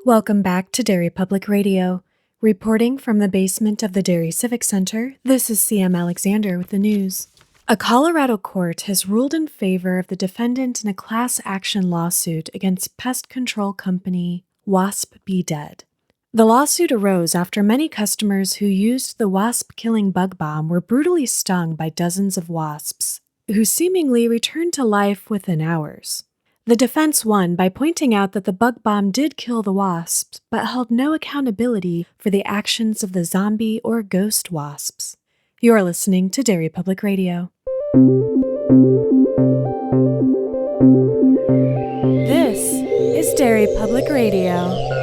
Welcome back to Derry Public Radio. Reporting from the basement of the Derry Civic Center, this is CM Alexander with the news. A Colorado court has ruled in favor of the defendant in a class action lawsuit against pest control company Wasp Be Dead. The lawsuit arose after many customers who used the wasp-killing bug bomb were brutally stung by dozens of wasps, who seemingly returned to life within hours. The defense won by pointing out that the bug bomb did kill the wasps, but held no accountability for the actions of the zombie or ghost wasps. You're listening to Derry Public Radio. This is Derry Public Radio.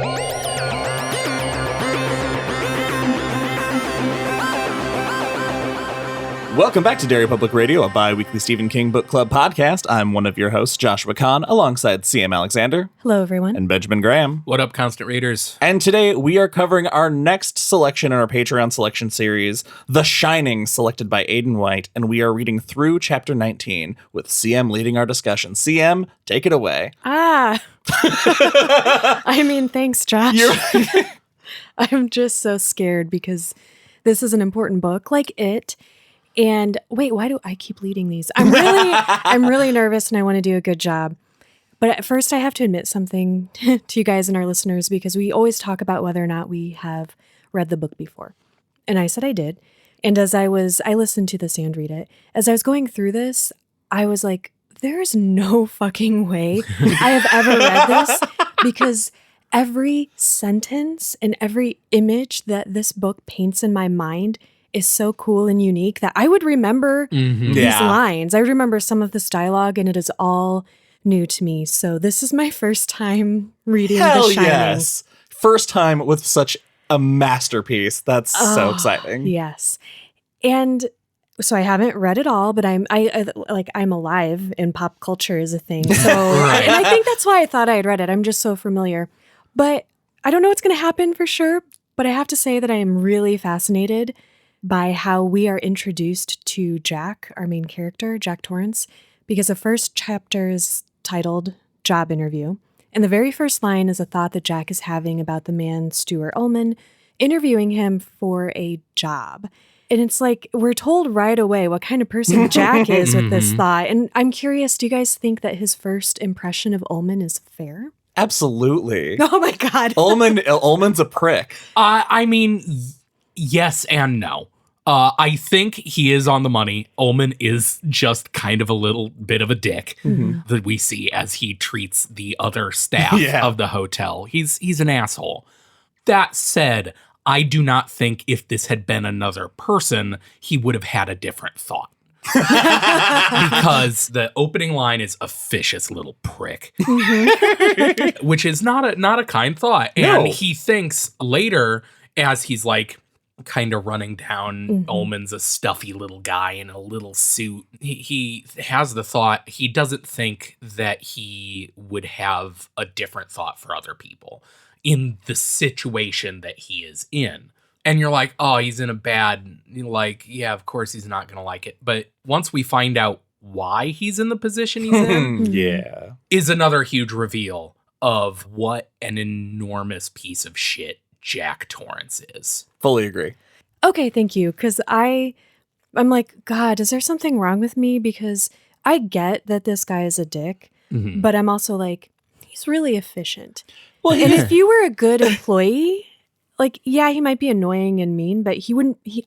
Welcome back to Derry Public Radio, a bi-weekly Stephen King Book Club podcast. I'm one of your hosts, Joshua Kahn, alongside CM Alexander. Hello, everyone. And Benjamin Graham. What up, constant readers? And today we are covering our next selection in our Patreon selection series, The Shining, selected by Aidan White, and we are reading through chapter 19 with CM leading our discussion. CM, take it away. I mean, thanks, Josh. I'm just so scared because this is an important book, like it. And wait, why do I keep leading these? I'm really nervous and I want to do a good job. But at first I have to admit something to you guys and our listeners, because we always talk about whether or not we have read the book before. And I said I did. And as I listened to this and read it, as I was going through this, I was like, there's no fucking way I have ever read this, because every sentence and every image that this book paints in my mind is so cool and unique that I would remember these lines. I would remember some of this dialogue, and it is all new to me. So this is my first time reading The Shining. Yes. First time with such a masterpiece. That's so exciting. Yes. And so I haven't read it all, but I'm alive and pop culture is a thing. So Right. and I think that's why I thought I had read it. I'm just so familiar. But I don't know what's going to happen for sure. But I have to say that I am really fascinated by how we are introduced to Jack, our main character, Jack Torrance, because the first chapter is titled Job Interview. And the very first line is a thought that Jack is having about the man, Stuart Ullman, interviewing him for a job. And it's like, we're told right away what kind of person Jack is with this thought. And I'm curious, do you guys think that his first impression of Ullman is fair? Absolutely. Oh my God. Ullman's a prick. I mean, yes and no. I think he is on the money. Ullman is just kind of a little bit of a dick that we see as he treats the other staff of the hotel. He's an asshole. That said, I do not think if this had been another person, he would have had a different thought. Because the opening line is a vicious little prick, which is not a kind thought. And he thinks later, as he's like kind of running down, Ullman's a stuffy little guy in a little suit. He has the thought, he doesn't think that he would have a different thought for other people in the situation that he is in. And you're like, oh, he's in a bad, like, yeah, of course he's not going to like it. But once we find out why he's in the position he's in, is another huge reveal of what an enormous piece of shit Jack Torrance is. Fully agree. Okay, thank you. Because I'm like, God, is there something wrong with me? Because I get that this guy is a dick, but I'm also like, he's really efficient. Well, and if you were a good employee, like, yeah, he might be annoying and mean, but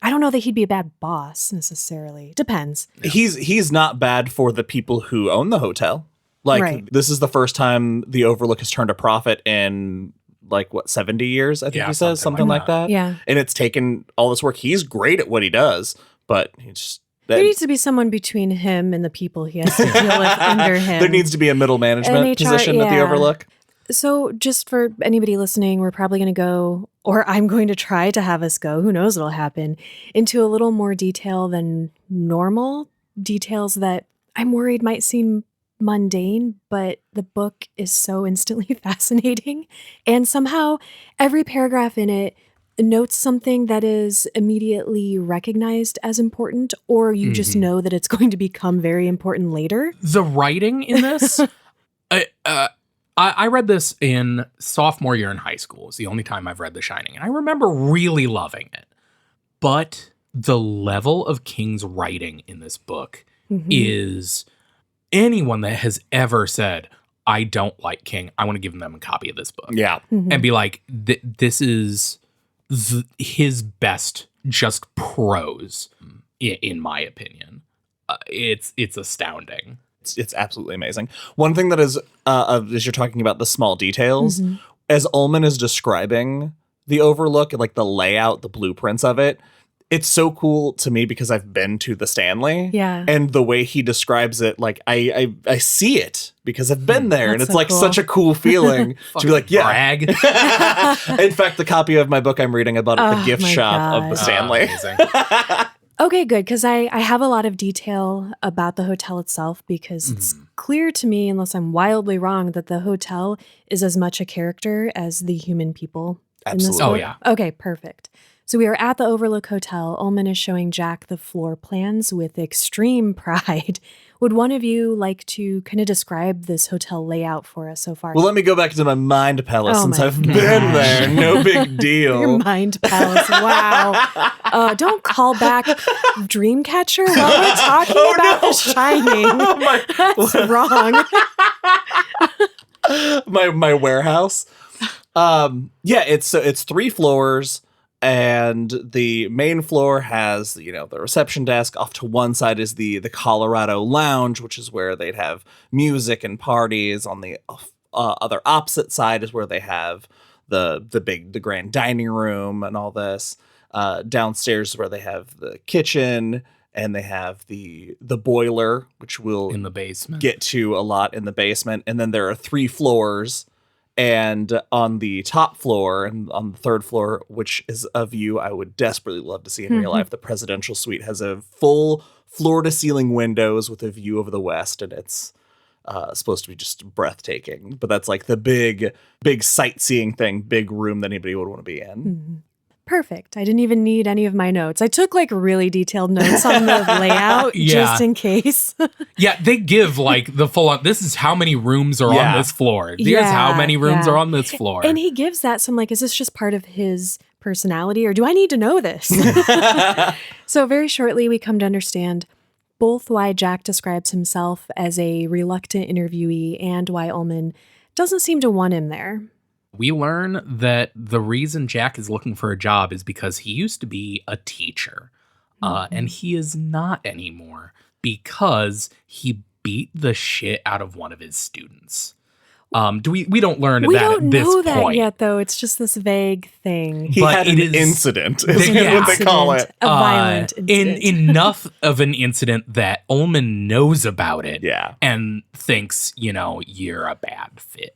I don't know that he'd be a bad boss necessarily. Depends. He's not bad for the people who own the hotel. Like, This is the first time the Overlook has turned a profit in, like, 70 years, I think he says, something like that. Yeah. And it's taken all this work. He's great at what he does, but there needs to be someone between him and the people he has to deal with under him. There needs to be a middle management position at the Overlook. So just for anybody listening, we're probably going to go, or I'm going to try to have us go, who knows what'll happen, into a little more detail than normal, details that I'm worried might seem mundane, but the book is so instantly fascinating. And somehow every paragraph in it notes something that is immediately recognized as important, or you just know that it's going to become very important later. The writing in this, I read this in sophomore year in high school. It's the only time I've read The Shining. And I remember really loving it. But the level of King's writing in this book is anyone that has ever said, I don't like King, I want to give them a copy of this book. Yeah. And be like, this is his best just prose, in my opinion. It's astounding. It's absolutely amazing. One thing that is, as you're talking about the small details, as Ullman is describing the Overlook and like the layout, the blueprints of it, it's so cool to me because I've been to the Stanley. Yeah. And the way he describes it, like I see it because I've been there. And it's so like cool. such a cool feeling to be like, yeah. Brag. In fact, the copy of my book I'm reading about at the gift my shop of God. the Stanley. Amazing. Okay, good, because I have a lot of detail about the hotel itself because it's clear to me, unless I'm wildly wrong, that the hotel is as much a character as the human people in this Absolutely. Oh, book. yeah. Okay, perfect. So we are at the Overlook Hotel. Ullman is showing Jack the floor plans with extreme pride. Would one of you like to kind of describe this hotel layout for us so far? Well, let me go back to my mind palace Oh since my I've been gosh. there. No big deal. Your mind palace. Wow. Don't call back Dreamcatcher while we're talking about The Shining. That's wrong. my warehouse. Yeah, it's 3 floors, and the main floor has, the reception desk. Off to one side is the Colorado Lounge, which is where they'd have music and parties. On the other opposite side is where they have the grand dining room and all this. Downstairs is where they have the kitchen, and they have the boiler, which we'll In the basement. get to a lot in the basement. And then there are 3 floors. And on the top floor and on the 3rd floor, which is a view I would desperately love to see in real life, the presidential suite has a full floor-to-ceiling windows with a view over the west, and it's supposed to be just breathtaking. But that's like the big sightseeing thing, big room that anybody would want to be in. Perfect. I didn't even need any of my notes. I took like really detailed notes on the layout just in case. Yeah, they give like the full on, this is how many rooms are on this floor. Here's how many rooms are on this floor. And he gives that. So I'm like, is this just part of his personality or do I need to know this? So very shortly, we come to understand both why Jack describes himself as a reluctant interviewee and why Ullman doesn't seem to want him there. We learn that the reason Jack is looking for a job is because he used to be a teacher, and he is not anymore because he beat the shit out of one of his students. We don't learn We that don't at this know that point. yet, though. It's just this vague thing. He But had it an is- incident, is Yeah. what they call it. A violent incident. Enough of an incident that Ullman knows about it Yeah. and thinks, you're a bad fit.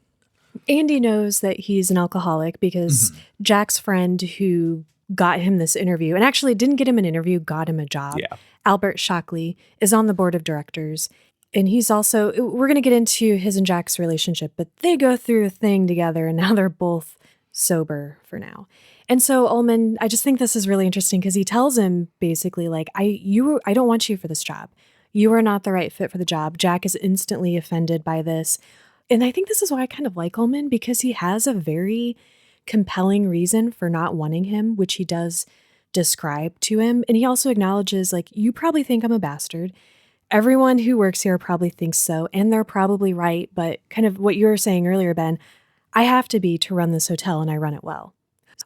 Andy knows that he's an alcoholic because Jack's friend who got him this interview, and actually didn't get him an interview, got him a job, Yeah. Albert Shockley, is on the board of directors. And he's also, we're going to get into his and Jack's relationship, but they go through a thing together and now they're both sober for now. And so Ullman, I just think this is really interesting because he tells him basically like, I don't want you for this job. You are not the right fit for the job. Jack is instantly offended by this. And I think this is why I kind of like Ullman, because he has a very compelling reason for not wanting him, which he does describe to him. And he also acknowledges, like, you probably think I'm a bastard. Everyone who works here probably thinks so, and they're probably right. But kind of what you were saying earlier, Ben, I have to be to run this hotel, and I run it well.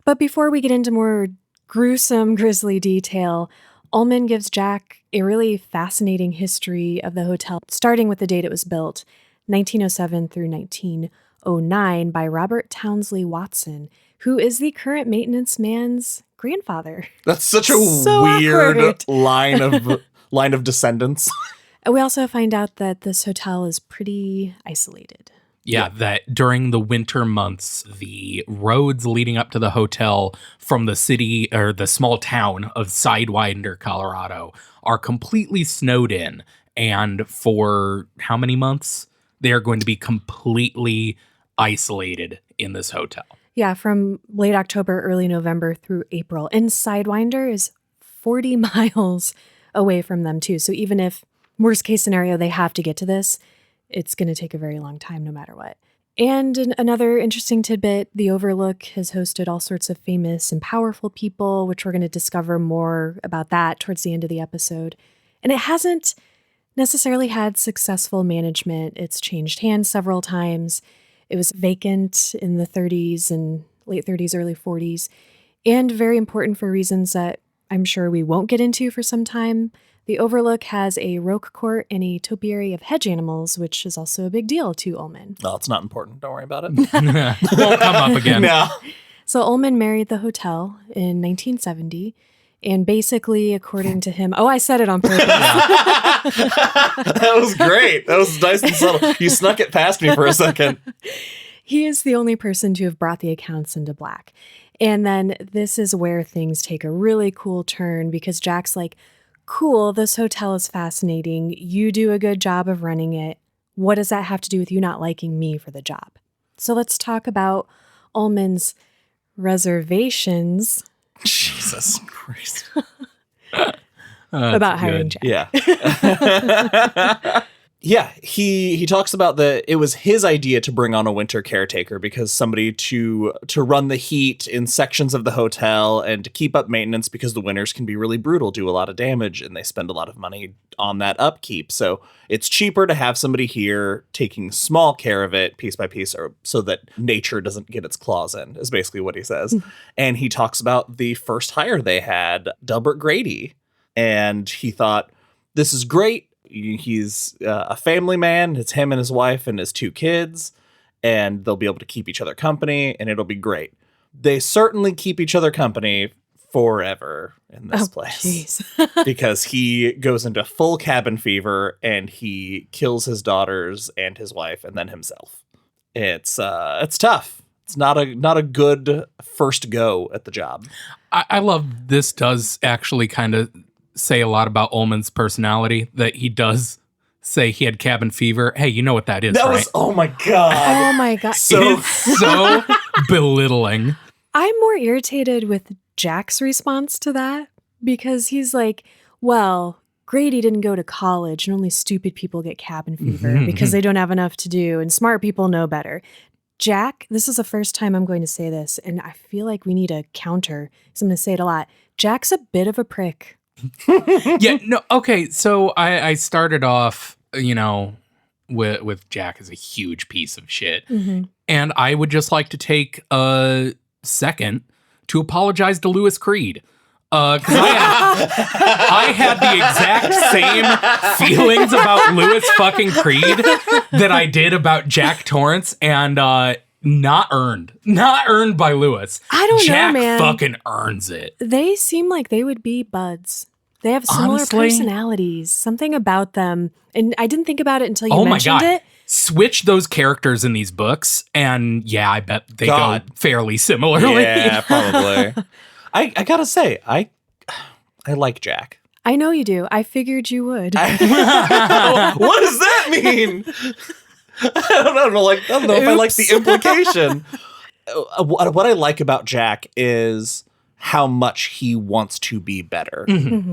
But before we get into more gruesome, grisly detail, Ullman gives Jack a really fascinating history of the hotel, starting with the date it was built, 1907 through 1909, by Robert Townsley Watson, who is the current maintenance man's grandfather. That's such a So weird awkward. line of descendants. And we also find out that this hotel is pretty isolated. Yeah, that during the winter months, the roads leading up to the hotel from the city or the small town of Sidewinder, Colorado, are completely snowed in. And for how many months? They are going to be completely isolated in this hotel. Yeah, from late October, early November through April. And Sidewinder is 40 miles away from them, too. So even if, worst case scenario, they have to get to this, it's going to take a very long time no matter what. And another interesting tidbit, the Overlook has hosted all sorts of famous and powerful people, which we're going to discover more about that towards the end of the episode. And it hasn't necessarily had successful management. It's changed hands several times. It was vacant in the 30s and late 30s, early 40s, and very important for reasons that I'm sure we won't get into for some time. The Overlook has a roque court and a topiary of hedge animals, which is also a big deal to Ullman. Well, it's not important. Don't worry about it. Won't come up again. No. So Ullman married the hotel in 1970. And basically, according to him, I said it on purpose. That was great. That was nice and subtle. You snuck it past me for a second. He is the only person to have brought the accounts into black. And then this is where things take a really cool turn because Jack's like, cool, this hotel is fascinating. You do a good job of running it. What does that have to do with you not liking me for the job? So let's talk about Ullman's reservations. Jesus Christ. About hiring Jack. Yeah. Yeah, he talks about it was his idea to bring on a winter caretaker because somebody to run the heat in sections of the hotel and to keep up maintenance because the winters can be really brutal, do a lot of damage, and they spend a lot of money on that upkeep. So it's cheaper to have somebody here taking small care of it piece by piece or so that nature doesn't get its claws in, is basically what he says. And he talks about the first hire they had, Delbert Grady. And he thought, this is great. He's a family man. It's him and his wife and his 2 kids, and they'll be able to keep each other company, and it'll be great. They certainly keep each other company forever in this place because he goes into full cabin fever and he kills his daughters and his wife and then himself. It's tough. It's not a good first go at the job. I love this does actually kind of say a lot about Ullman's personality, that he does say he had cabin fever. Hey, you know what that is, that right? Was, oh my God. Oh my God. It's so belittling. I'm more irritated with Jack's response to that because he's like, well, Grady didn't go to college and only stupid people get cabin fever because they don't have enough to do and smart people know better. Jack, this is the first time I'm going to say this, and I feel like we need a counter because I'm going to say it a lot. Jack's a bit of a prick. Yeah, no, okay, so I started off, with Jack as a huge piece of shit. And I would just like to take a second to apologize to Louis Creed. Because I had the exact same feelings about Louis fucking Creed that I did about Jack Torrance, and not earned by Louis. I don't Jack know, man. Fucking earns it. They seem like they would be buds. They have similar personalities, something about them. And I didn't think about it until you mentioned it. Switch those characters in these books, and yeah, I bet they go fairly similarly. Yeah, probably. I gotta say, I like Jack. I know you do. I figured you would. What does that mean? I don't know if I like the implication. What I like about Jack is how much he wants to be better.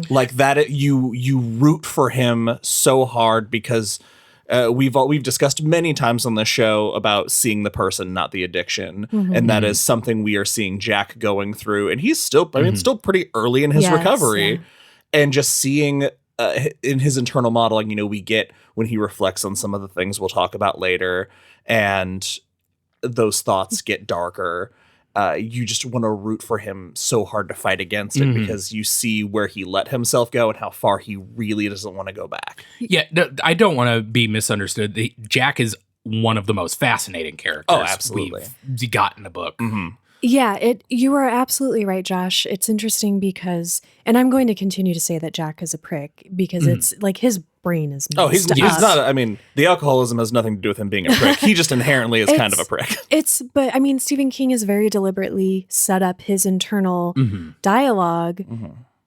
Like that, you root for him so hard because we've discussed many times on the show about seeing the person, not the addiction, and that is something we are seeing Jack going through. And he's still, still pretty early in his recovery, and just seeing in his internal modeling, we get when he reflects on some of the things we'll talk about later, and those thoughts get darker. You just want to root for him so hard to fight against it because you see where he let himself go and how far he really doesn't want to go back. Yeah, no, I don't want to be misunderstood. Jack is one of the most fascinating characters we've got in the book. Yeah, you are absolutely right, Josh. It's interesting because, and I'm going to continue to say that Jack is a prick because it's like his brain is messed he's not. I mean, the alcoholism has nothing to do with him being a prick. He just inherently is kind of a prick. But I mean, Stephen King has very deliberately set up his internal dialogue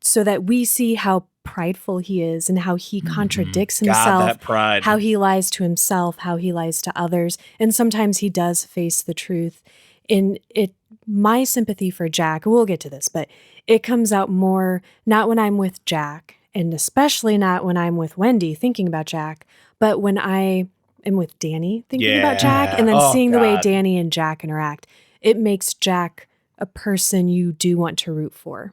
so that we see how prideful he is and how he contradicts himself. God, that pride. How he lies to himself, how he lies to others. And sometimes he does face the truth. My sympathy for Jack, we'll get to this, but it comes out more not when I'm with Jack, and especially not when I'm with Wendy thinking about Jack, but when I am with Danny thinking about Jack, and then Oh, seeing the way God. Danny and Jack interact, it makes Jack a person you do want to root for,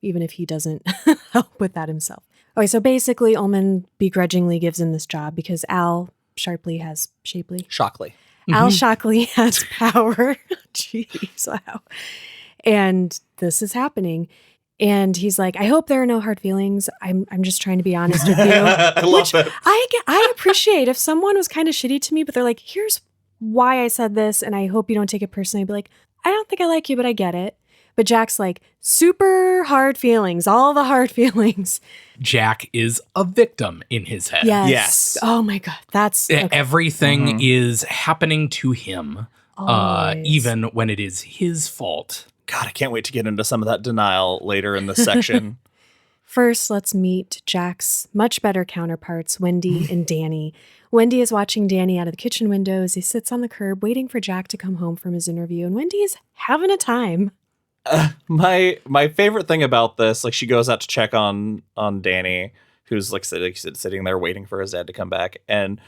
even if he doesn't help with that himself. Okay, so basically Ullman begrudgingly gives him this job because Al Shockley has power. Jeez, wow. And this is happening. And he's like, I hope there are no hard feelings. I'm just trying to be honest with you. I love that. I appreciate if someone was kind of shitty to me, but they're like, here's why I said this, and I hope you don't take it personally. I'd be like, I don't think I like you, but I get it. But Jack's like, super hard feelings, all the hard feelings. Jack is a victim in his head. Yes. Oh my God. That's okay. Everything is happening to him, Always. even when it is his fault. God, I can't wait to get into some of that denial later in this section. First, let's meet Jack's much better counterparts, Wendy and Danny. Wendy is watching Danny out of the kitchen window as he sits on the curb waiting for Jack to come home from his interview, and Wendy is having a time. My favorite thing about this, like she goes out to check on Danny, who's like sitting there waiting for his dad to come back, and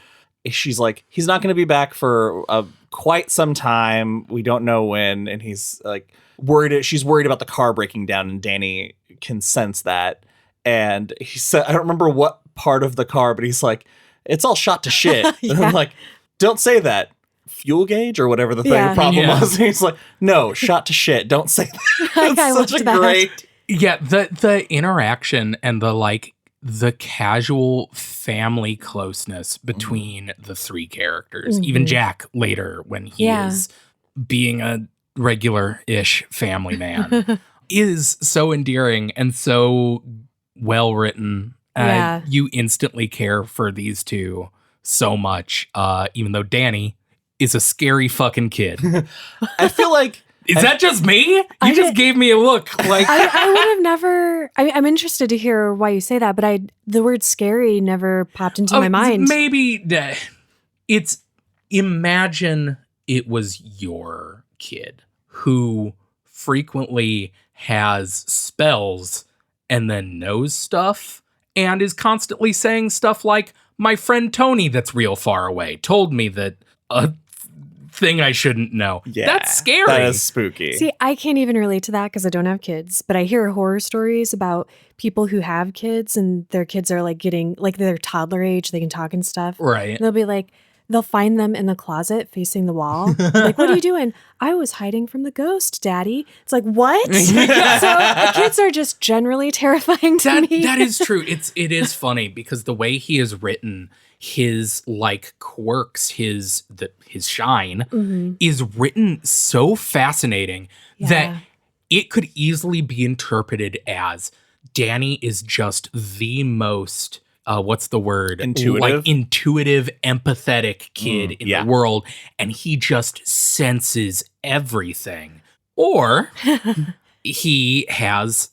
she's like, he's not going to be back for quite some time. We don't know when, and he's like worried. She's worried about the car breaking down, and Danny can sense that. And he said, I don't remember what part of the car, but he's like, it's all shot to shit. Yeah. And I'm like, don't say that. Fuel gauge or whatever the problem was. And he's like, no, shot to shit. Don't say that. It's I such loved a that. great. Yeah, the interaction and the casual family closeness between the three characters, even Jack later when he is being a regular-ish family man, is so endearing and so well written. You instantly care for these two so much, even though Danny is a scary fucking kid. I feel like Is that just me? You just gave me a look. Like I would have never. I'm interested to hear why you say that, but the word "scary" never popped into my mind. Maybe it's imagine it was your kid who frequently has spells and then knows stuff and is constantly saying stuff like, "My friend Tony, that's real far away, told me that a thing I shouldn't know." Yeah, that's scary. That is spooky. See, I can't even relate to that because I don't have kids, but I hear horror stories about people who have kids and their kids are like getting like their toddler age, they can talk and stuff. Right. And they'll be like, they'll find them in the closet facing the wall. Like, what are you doing? I was hiding from the ghost, Daddy. It's like, what? So the kids are just generally terrifying to me. That is true. It is funny because the way he is written, his like quirks, his shine is written so fascinating that it could easily be interpreted as Danny is just the most what's the word? Intuitive? Like intuitive, empathetic kid in the world, and he just senses everything. Or he has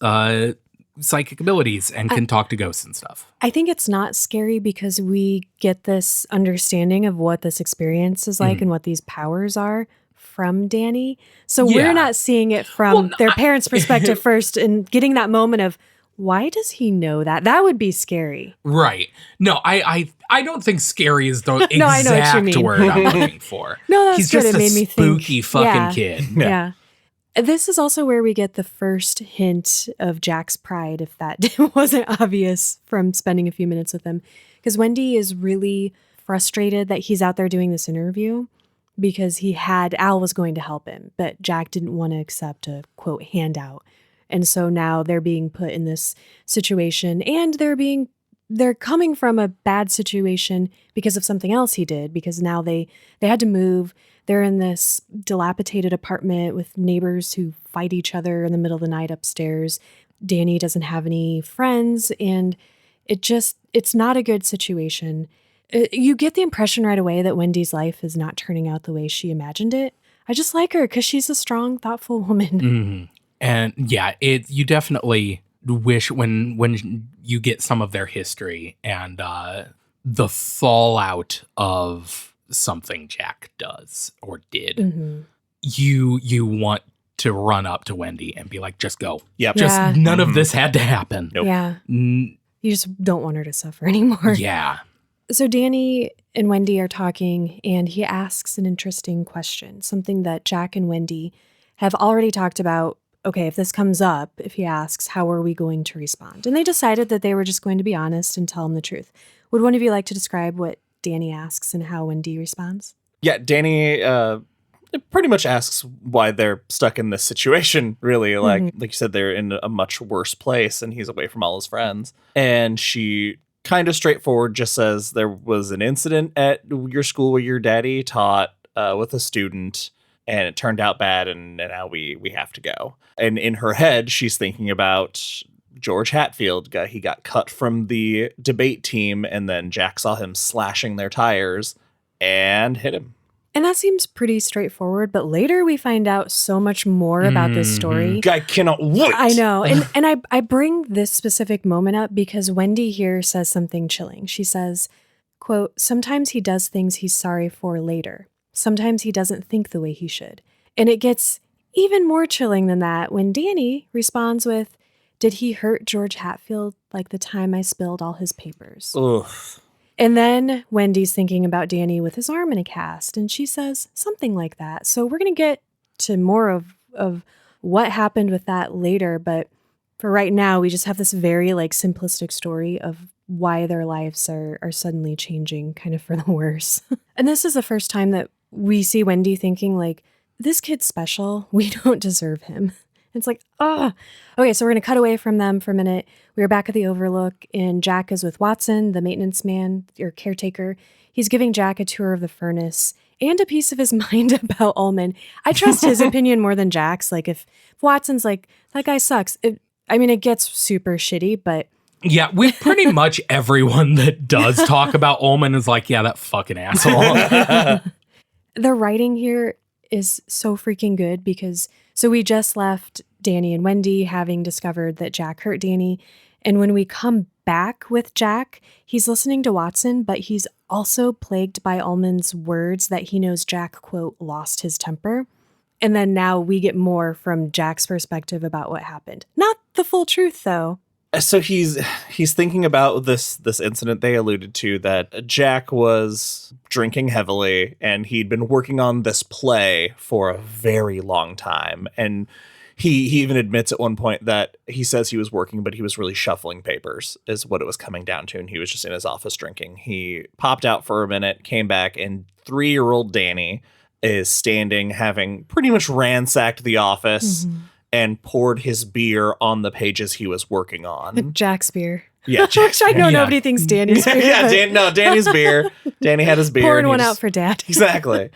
psychic abilities and can talk to ghosts and stuff. I think it's not scary because we get this understanding of what this experience is like and what these powers are from Danny. So we're not seeing it from their parents' perspective first and getting that moment of, why does he know that? That would be scary. Right. No, I don't think scary is the No, I know what you exact mean. word I'm looking for. No, that's He's good. just It made a me spooky think. fucking kid. Yeah. This is also where we get the first hint of Jack's pride, if that wasn't obvious from spending a few minutes with him. Because Wendy is really frustrated that he's out there doing this interview because Al was going to help him, but Jack didn't want to accept a, quote, handout. And so now they're being put in this situation and they're coming from a bad situation because of something else he did, because now they had to move. They're in this dilapidated apartment with neighbors who fight each other in the middle of the night upstairs. Danny doesn't have any friends, and it's not a good situation. You get the impression right away that Wendy's life is not turning out the way she imagined it. I just like her because she's a strong, thoughtful woman. Mm-hmm. And yeah, you definitely wish when you get some of their history and the fallout of something Jack does or did, you want to run up to Wendy and be like, just go. Yep. Just none of this had to happen. Nope. Yeah. You just don't want her to suffer anymore. Yeah. So Danny and Wendy are talking, and he asks an interesting question, something that Jack and Wendy have already talked about. Okay, if this comes up, if he asks, how are we going to respond? And they decided that they were just going to be honest and tell him the truth. Would one of you like to describe what Danny asks and how Wendy responds? Yeah, Danny pretty much asks why they're stuck in this situation, really. Like you said, they're in a much worse place and he's away from all his friends. And she kind of straightforward just says there was an incident at your school where your daddy taught with a student and it turned out bad and now we have to go. And in her head, she's thinking about George Hatfield. He got cut from the debate team and then Jack saw him slashing their tires and hit him. And that seems pretty straightforward, but later we find out so much more about this story. I cannot wait. I know. And I bring this specific moment up because Wendy here says something chilling. She says, quote, sometimes he does things he's sorry for later. Sometimes he doesn't think the way he should. And it gets even more chilling than that when Danny responds with, did he hurt George Hatfield like the time I spilled all his papers? Ugh. And then Wendy's thinking about Danny with his arm in a cast, and she says something like that. So we're going to get to more of what happened with that later, but for right now, we just have this very simplistic story of why their lives are suddenly changing kind of for the worse. And this is the first time that we see Wendy thinking this kid's special. We don't deserve him. It's okay, so we're going to cut away from them for a minute. We're back at the Overlook, and Jack is with Watson, the maintenance man, or caretaker. He's giving Jack a tour of the furnace and a piece of his mind about Ullman. I trust his opinion more than Jack's. If Watson's that guy sucks, it gets super shitty, but... Yeah, we pretty much everyone that does talk about Ullman is yeah, that fucking asshole. The writing here is so freaking good because... So we just left Danny and Wendy having discovered that Jack hurt Danny. And when we come back with Jack, he's listening to Watson, but he's also plagued by Ullman's words that he knows Jack, quote, lost his temper. And then now we get more from Jack's perspective about what happened. Not the full truth, though. So he's thinking about this incident they alluded to, that Jack was drinking heavily and he'd been working on this play for a very long time. And he even admits at one point that he says he was working, but he was really shuffling papers is what it was coming down to. And he was just in his office drinking. He popped out for a minute, came back, and 3-year-old Danny is standing, having pretty much ransacked the office. Mm-hmm. And poured his beer on the pages he was working on. Jack's beer. Yeah, Jack's beer. I know nobody thinks Danny's beer. Danny's beer. Danny had his beer. Pouring one out for Dad. Exactly.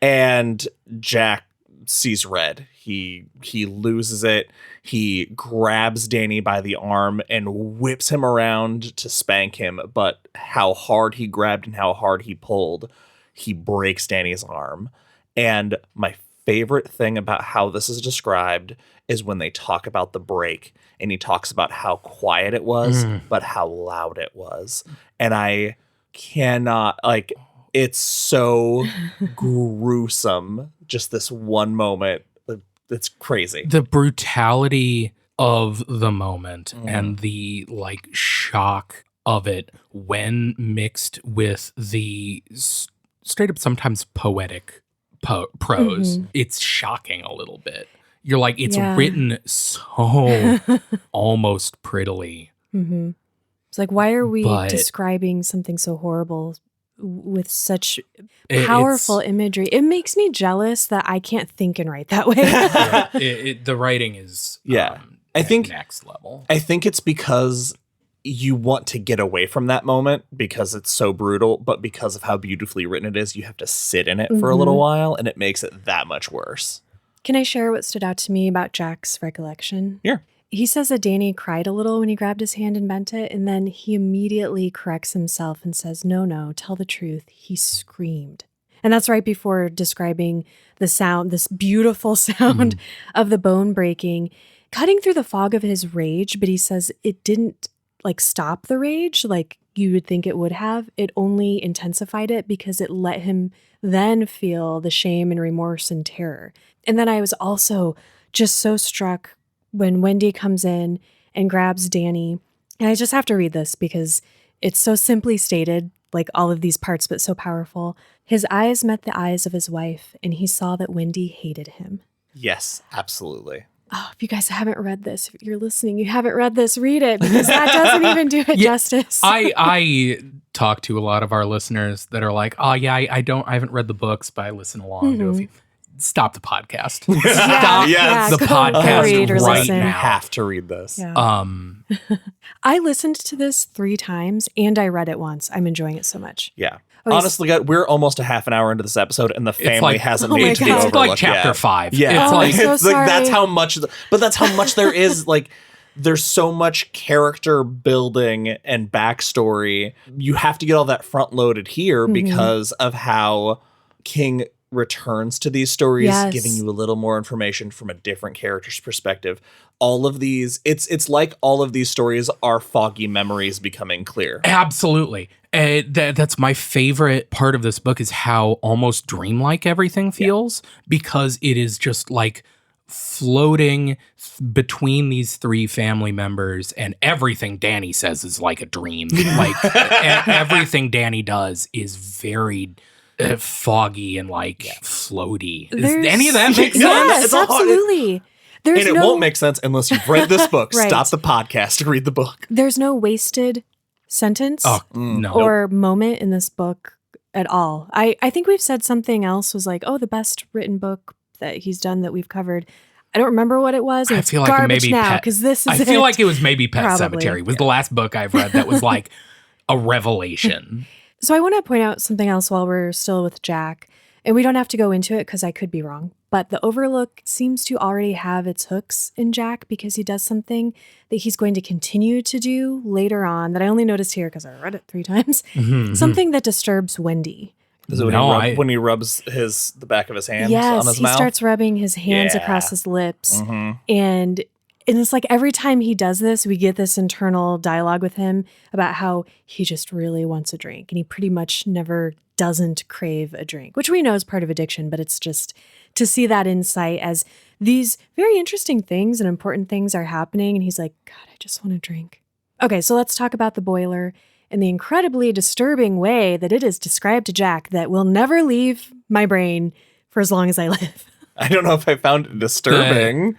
And Jack sees red. He loses it. He grabs Danny by the arm and whips him around to spank him. But how hard he grabbed and how hard he pulled, he breaks Danny's arm. And my favorite thing about how this is described is when they talk about the break and he talks about how quiet it was, but how loud it was. And I cannot, it's so gruesome. Just this one moment. It's crazy. The brutality of the moment and the shock of it when mixed with the straight up sometimes poetic prose, it's shocking a little bit. You're it's written so almost prettily. Mm-hmm. It's why are we describing something so horrible with such powerful imagery? It makes me jealous that I can't think and write that way. The writing is I think next level. I think it's because you want to get away from that moment because it's so brutal, but because of how beautifully written it is, you have to sit in it for a little while, and it makes it that much worse. Can I share what stood out to me about Jack's recollection? Yeah. He says that Danny cried a little when he grabbed his hand and bent it, and then he immediately corrects himself and says, no, tell the truth. He screamed. And that's right before describing the sound, this beautiful sound of the bone breaking, cutting through the fog of his rage, but he says it didn't stop the rage like you would think it would have. It only intensified it because it let him then feel the shame and remorse and terror. And then I was also just so struck when Wendy comes in and grabs Danny. And I just have to read this because it's so simply stated, like all of these parts, but so powerful. His eyes met the eyes of his wife, and he saw that Wendy hated him. Yes, absolutely. Oh, if you guys haven't read this, if you're listening, you haven't read this, read it, because that doesn't even do it justice. I talk to a lot of our listeners that are like, oh yeah, I haven't read the books, but I listen along to a few. Stop the podcast. Stop the podcast right now. You have to read this. Yeah. I listened to this 3 times and I read it once. I'm enjoying it so much. Yeah. Okay. Honestly, we're almost a half an hour into this episode, and the family hasn't made it to the Overlook. It's like chapter 5. Yeah, it's like that's how much. But that's how much there is. Like, there's so much character building and backstory. You have to get all that front loaded here because of how King returns to these stories, giving you a little more information from a different character's perspective. All of these, it's like all of these stories are foggy memories becoming clear. Absolutely. That's my favorite part of this book, is how almost dreamlike everything feels, because it is just like floating between these 3 family members, and everything Danny says is like a dream. Like everything Danny does is very foggy and like floaty. Does any of that make sense? Yes, absolutely. And it won't make sense unless you've read this book. Right. Stop the podcast to read the book. There's no wasted sentence or moment in this book at all. I think we've said something else was like, the best written book that he's done that we've covered. I don't remember what it was. I feel like maybe now because this is. I feel like it was maybe Pet Sematary was the last book I've read that was like a revelation. So I want to point out something else while we're still with Jack, and we don't have to go into it because I could be wrong, but the Overlook seems to already have its hooks in Jack because he does something that he's going to continue to do later on that I only noticed here because I read it 3 times. Something that disturbs Wendy. Is it when he rubs the back of his hands on his mouth? Yes, he starts rubbing his hands across his lips, and it's like every time he does this, we get this internal dialogue with him about how he just really wants a drink, and he pretty much never doesn't crave a drink, which we know is part of addiction, but it's just to see that insight as these very interesting things and important things are happening, and he's like, God, I just want a drink. Okay, so let's talk about the boiler and the incredibly disturbing way that it is described to Jack that will never leave my brain for as long as I live. I don't know if I found it disturbing.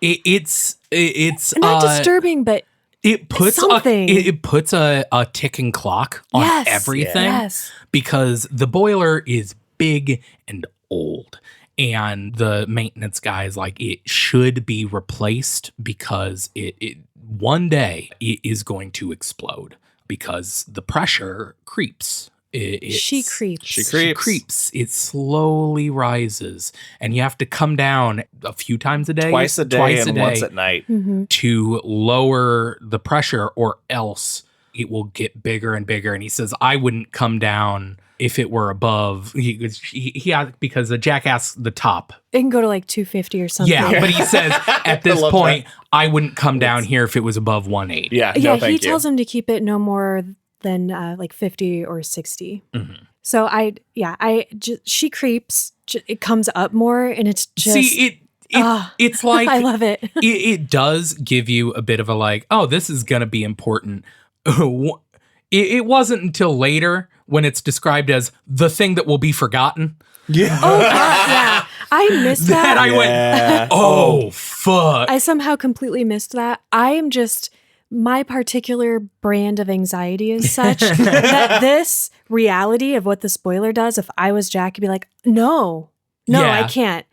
It's not disturbing, but it puts something. It puts a ticking clock on everything because the boiler is big and old, and the maintenance guy is like, it should be replaced because it one day it is going to explode because the pressure creeps. She creeps. It slowly rises, and you have to come down a few times a day. Twice a day and once at night. To lower the pressure, or else it will get bigger and bigger. And he says, I wouldn't come down if it were above. Because Jack asks the top. It can go to like 250 or something. Yeah, but he says, at this point, I wouldn't come down here if it was above 180. Yeah, he tells him to keep it no more than like 50 or 60. So she creeps. It comes up more, and it's just it's like I love it. It does give you a bit of a like, oh, this is gonna be important. It wasn't until later when it's described as the thing that will be forgotten. Yeah. Oh God, yeah. I missed that. I went, oh fuck. I somehow completely missed that. My particular brand of anxiety is such that this reality of what the spoiler does, if I was Jack, I'd be like, no, I can't.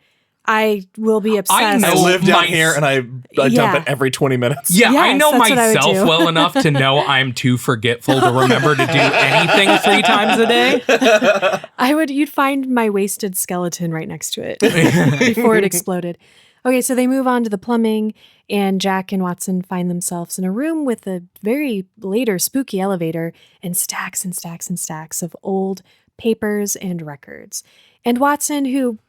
I will be obsessed. I live down here and I dump it every 20 minutes. Yeah, I know myself well enough to know I'm too forgetful to remember to do anything 3 times a day. You'd find my wasted skeleton right next to it before it exploded. Okay, so they move on to the plumbing, and Jack and Watson find themselves in a room with a very later spooky elevator and stacks and stacks and stacks of old papers and records. And Watson, who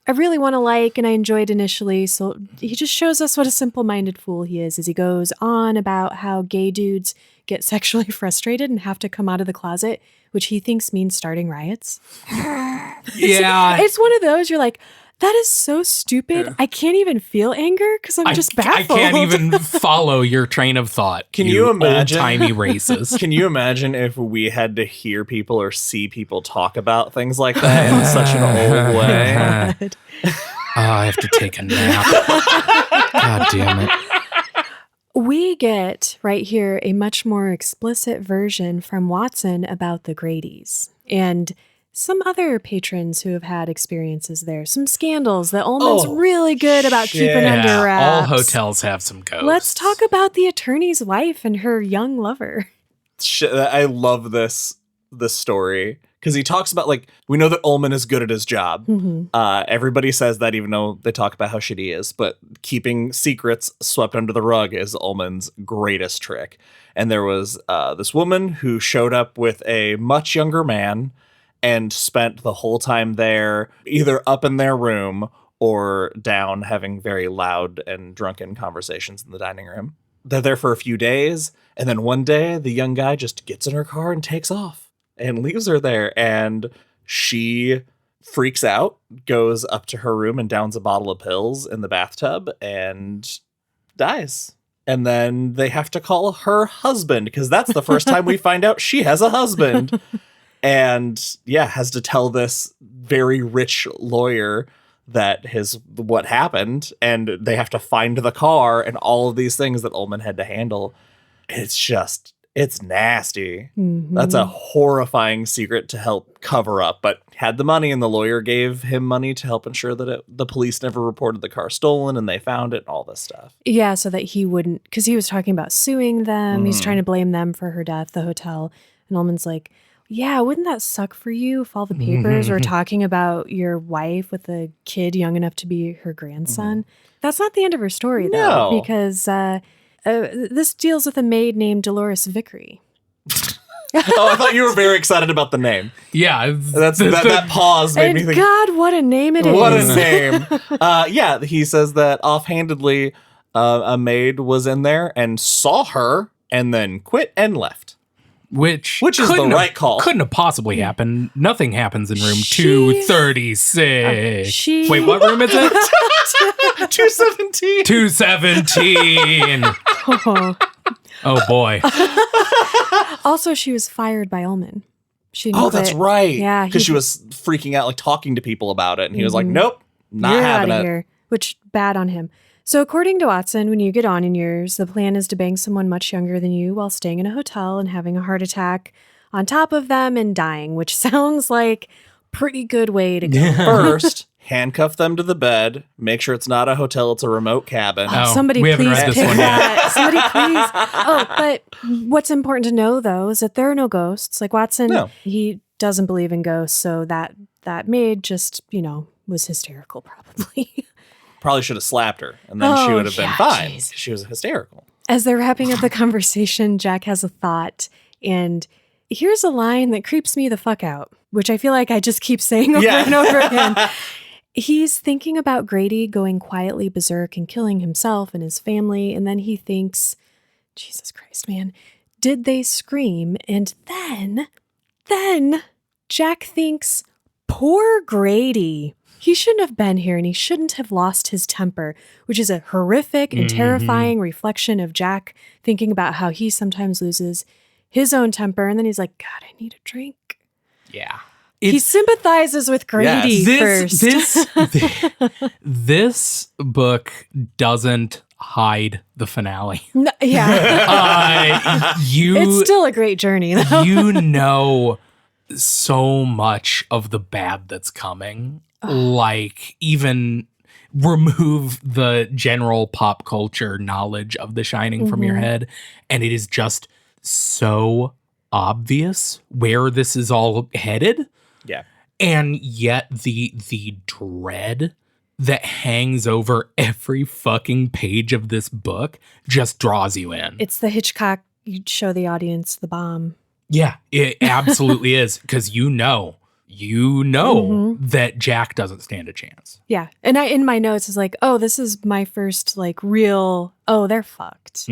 I really want to like and I enjoyed initially, so he just shows us what a simple-minded fool he is as he goes on about how gay dudes get sexually frustrated and have to come out of the closet, which he thinks means starting riots. Yeah. It's one of those, you're like, That is so stupid. I can't even feel anger because I'm just baffled. I can't even follow your train of thought. Can you imagine? Old-timey racist. Can you imagine if we had to hear people or see people talk about things like that in such an old way? I have to take a nap. God damn it. We get right here a much more explicit version from Watson about the Gradys and some other patrons who have had experiences there. Some scandals that Ullman's really good about keeping under wraps. All hotels have some ghosts. Let's talk about the attorney's wife and her young lover. I love this story because he talks about, like, we know that Ullman is good at his job. Everybody says that, even though they talk about how shitty he is, but keeping secrets swept under the rug is Ullman's greatest trick. And there was this woman who showed up with a much younger man and spent the whole time there, either up in their room or down having very loud and drunken conversations in the dining room. They're there for a few days, and then one day the young guy just gets in her car and takes off and leaves her there. And she freaks out, goes up to her room and downs a bottle of pills in the bathtub and dies. And then they have to call her husband because that's the first time we find out she has a husband. And has to tell this very rich lawyer that what happened, and they have to find the car and all of these things that Ullman had to handle. It's nasty. That's a horrifying secret to help cover up, but had the money, and the lawyer gave him money to help ensure that the police never reported the car stolen and they found it and all this stuff. Yeah, so that he wouldn't, because he was talking about suing them. He's trying to blame them for her death, the hotel. And Ullman's like, yeah, wouldn't that suck for you if all the papers were talking about your wife with a kid young enough to be her grandson? That's not the end of her story, though, because this deals with a maid named Dolores Vickery. I thought you were very excited about the name. Yeah. That pause made me think. God, what a name it is. What a name. He says that offhandedly a maid was in there and saw her and then quit and left. Which is the right call. Couldn't have possibly happened. Nothing happens in room 236. Wait, what room is it? 217. 217. Oh, boy. Also, she was fired by Ullman. She didn't quit. That's right. Yeah. Because she was freaking out, like talking to people about it. And he was like, nope, not having it. Here. Which, bad on him. So according to Watson, when you get on in years, the plan is to bang someone much younger than you while staying in a hotel and having a heart attack on top of them and dying, which sounds like pretty good way to go. First, handcuff them to the bed. Make sure it's not a hotel, it's a remote cabin. Somebody please pick that. Somebody please. But what's important to know, though, is that there are no ghosts. Like Watson, he doesn't believe in ghosts, so that maid just, was hysterical probably. Probably should have slapped her, and then she would have been fine. Geez. She was hysterical. As they're wrapping up the conversation, Jack has a thought, and here's a line that creeps me the fuck out, which I feel like I just keep saying over and over again. He's thinking about Grady going quietly berserk and killing himself and his family, and then he thinks, Jesus Christ, man, did they scream? And then Jack thinks, poor Grady. He shouldn't have been here, and he shouldn't have lost his temper, which is a horrific and terrifying reflection of Jack thinking about how he sometimes loses his own temper. And then he's like, God, I need a drink. Yeah. He sympathizes with Grady first. This book doesn't hide the finale. No, it's still a great journey, though. So much of the bad that's coming. Like, even remove the general pop culture knowledge of The Shining from your head, and it is just so obvious where this is all headed. Yeah. And yet the dread that hangs over every fucking page of this book just draws you in. It's the Hitchcock, you show the audience the bomb. Yeah, it absolutely is, because you know that Jack doesn't stand a chance. Yeah. And in my notes is like, this is my first real, they're fucked.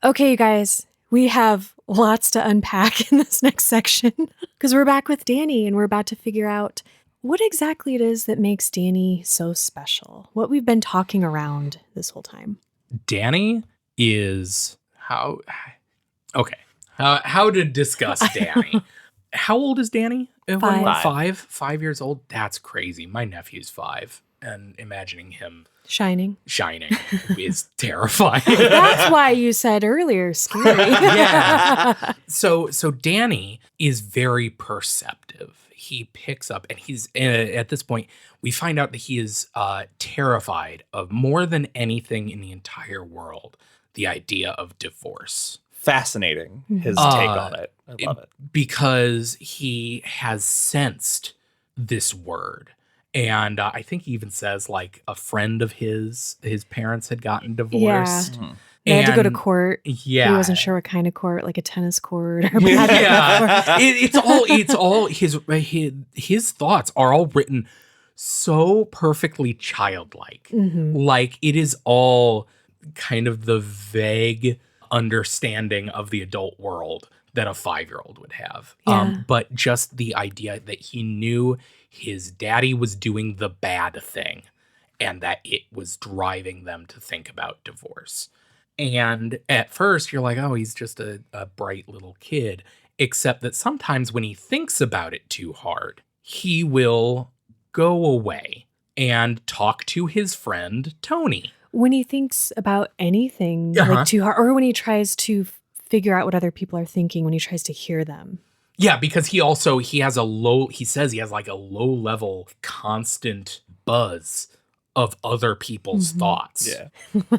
Okay, you guys, we have lots to unpack in this next section because we're back with Danny and we're about to figure out what exactly it is that makes Danny so special. What we've been talking around this whole time. Danny is how to discuss Danny. How old is Danny? 5. 5 years old? That's crazy. My nephew's 5, and imagining him Shining is terrifying. That's why you said earlier scary. Yeah. So Danny is very perceptive. He picks up, and he's at this point we find out that he is terrified of, more than anything in the entire world, the idea of divorce. Fascinating, his take on it. I love it. Because he has sensed this word. And I think he even says, like, a friend of his parents had gotten divorced. Yeah. They had to go to court. Yeah. He wasn't sure what kind of court, like a tennis court or yeah. It's all his thoughts are all written so perfectly childlike. Mm-hmm. Like, it is all kind of the vague understanding of the adult world that a 5-year-old would have. Yeah. But just the idea that he knew his daddy was doing the bad thing and that it was driving them to think about divorce. And at first you're like, oh, he's just a bright little kid. Except that sometimes when he thinks about it too hard, he will go away and talk to his friend, Tony. When he thinks about anything like too hard, or when he tries to figure out what other people are thinking, when he tries to hear them. Yeah, because he has like a low level constant buzz of other people's thoughts. Yeah.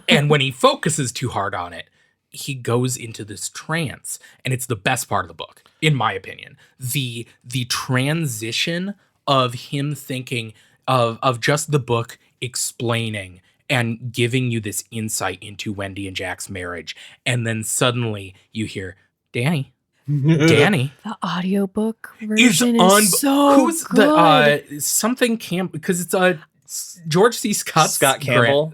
And when he focuses too hard on it, he goes into this trance. And it's the best part of the book, in my opinion. The transition of him thinking of just the book explaining and giving you this insight into Wendy and Jack's marriage. And then suddenly you hear, Danny. The audiobook version is so who's good. The something Camp, because it's George C. Scott Campbell.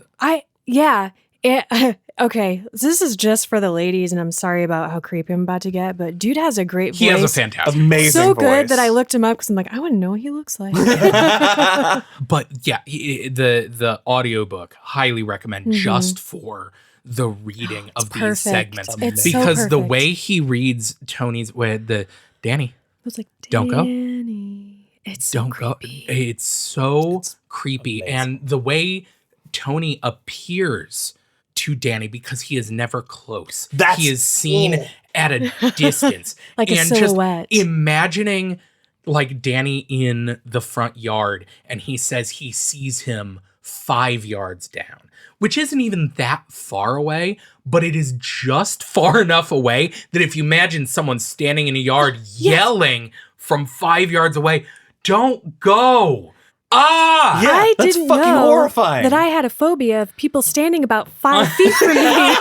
Okay, this is just for the ladies, and I'm sorry about how creepy I'm about to get, but dude has a great voice. He has a fantastic, amazing so voice. good that I looked him up because I'm like, I want to know what he looks like. But yeah, the audiobook, highly recommend just for the reading of these perfect. segments. It's because so the perfect. way he reads Tony's, Danny, I was like, Don't go. Danny. It's so don't creepy. go. It's so creepy. amazing. And the way Tony appears to Danny, because he is never close. He is seen at a distance. Like a and silhouette. Just imagining like Danny in the front yard, and he says he sees him 5 yards down, which isn't even that far away, but it is just far enough away that if you imagine someone standing in a yard yelling from 5 yards away, don't go. Ah! Yeah, I that's didn't fucking know horrifying. that I had a phobia of people standing about 5 feet from me.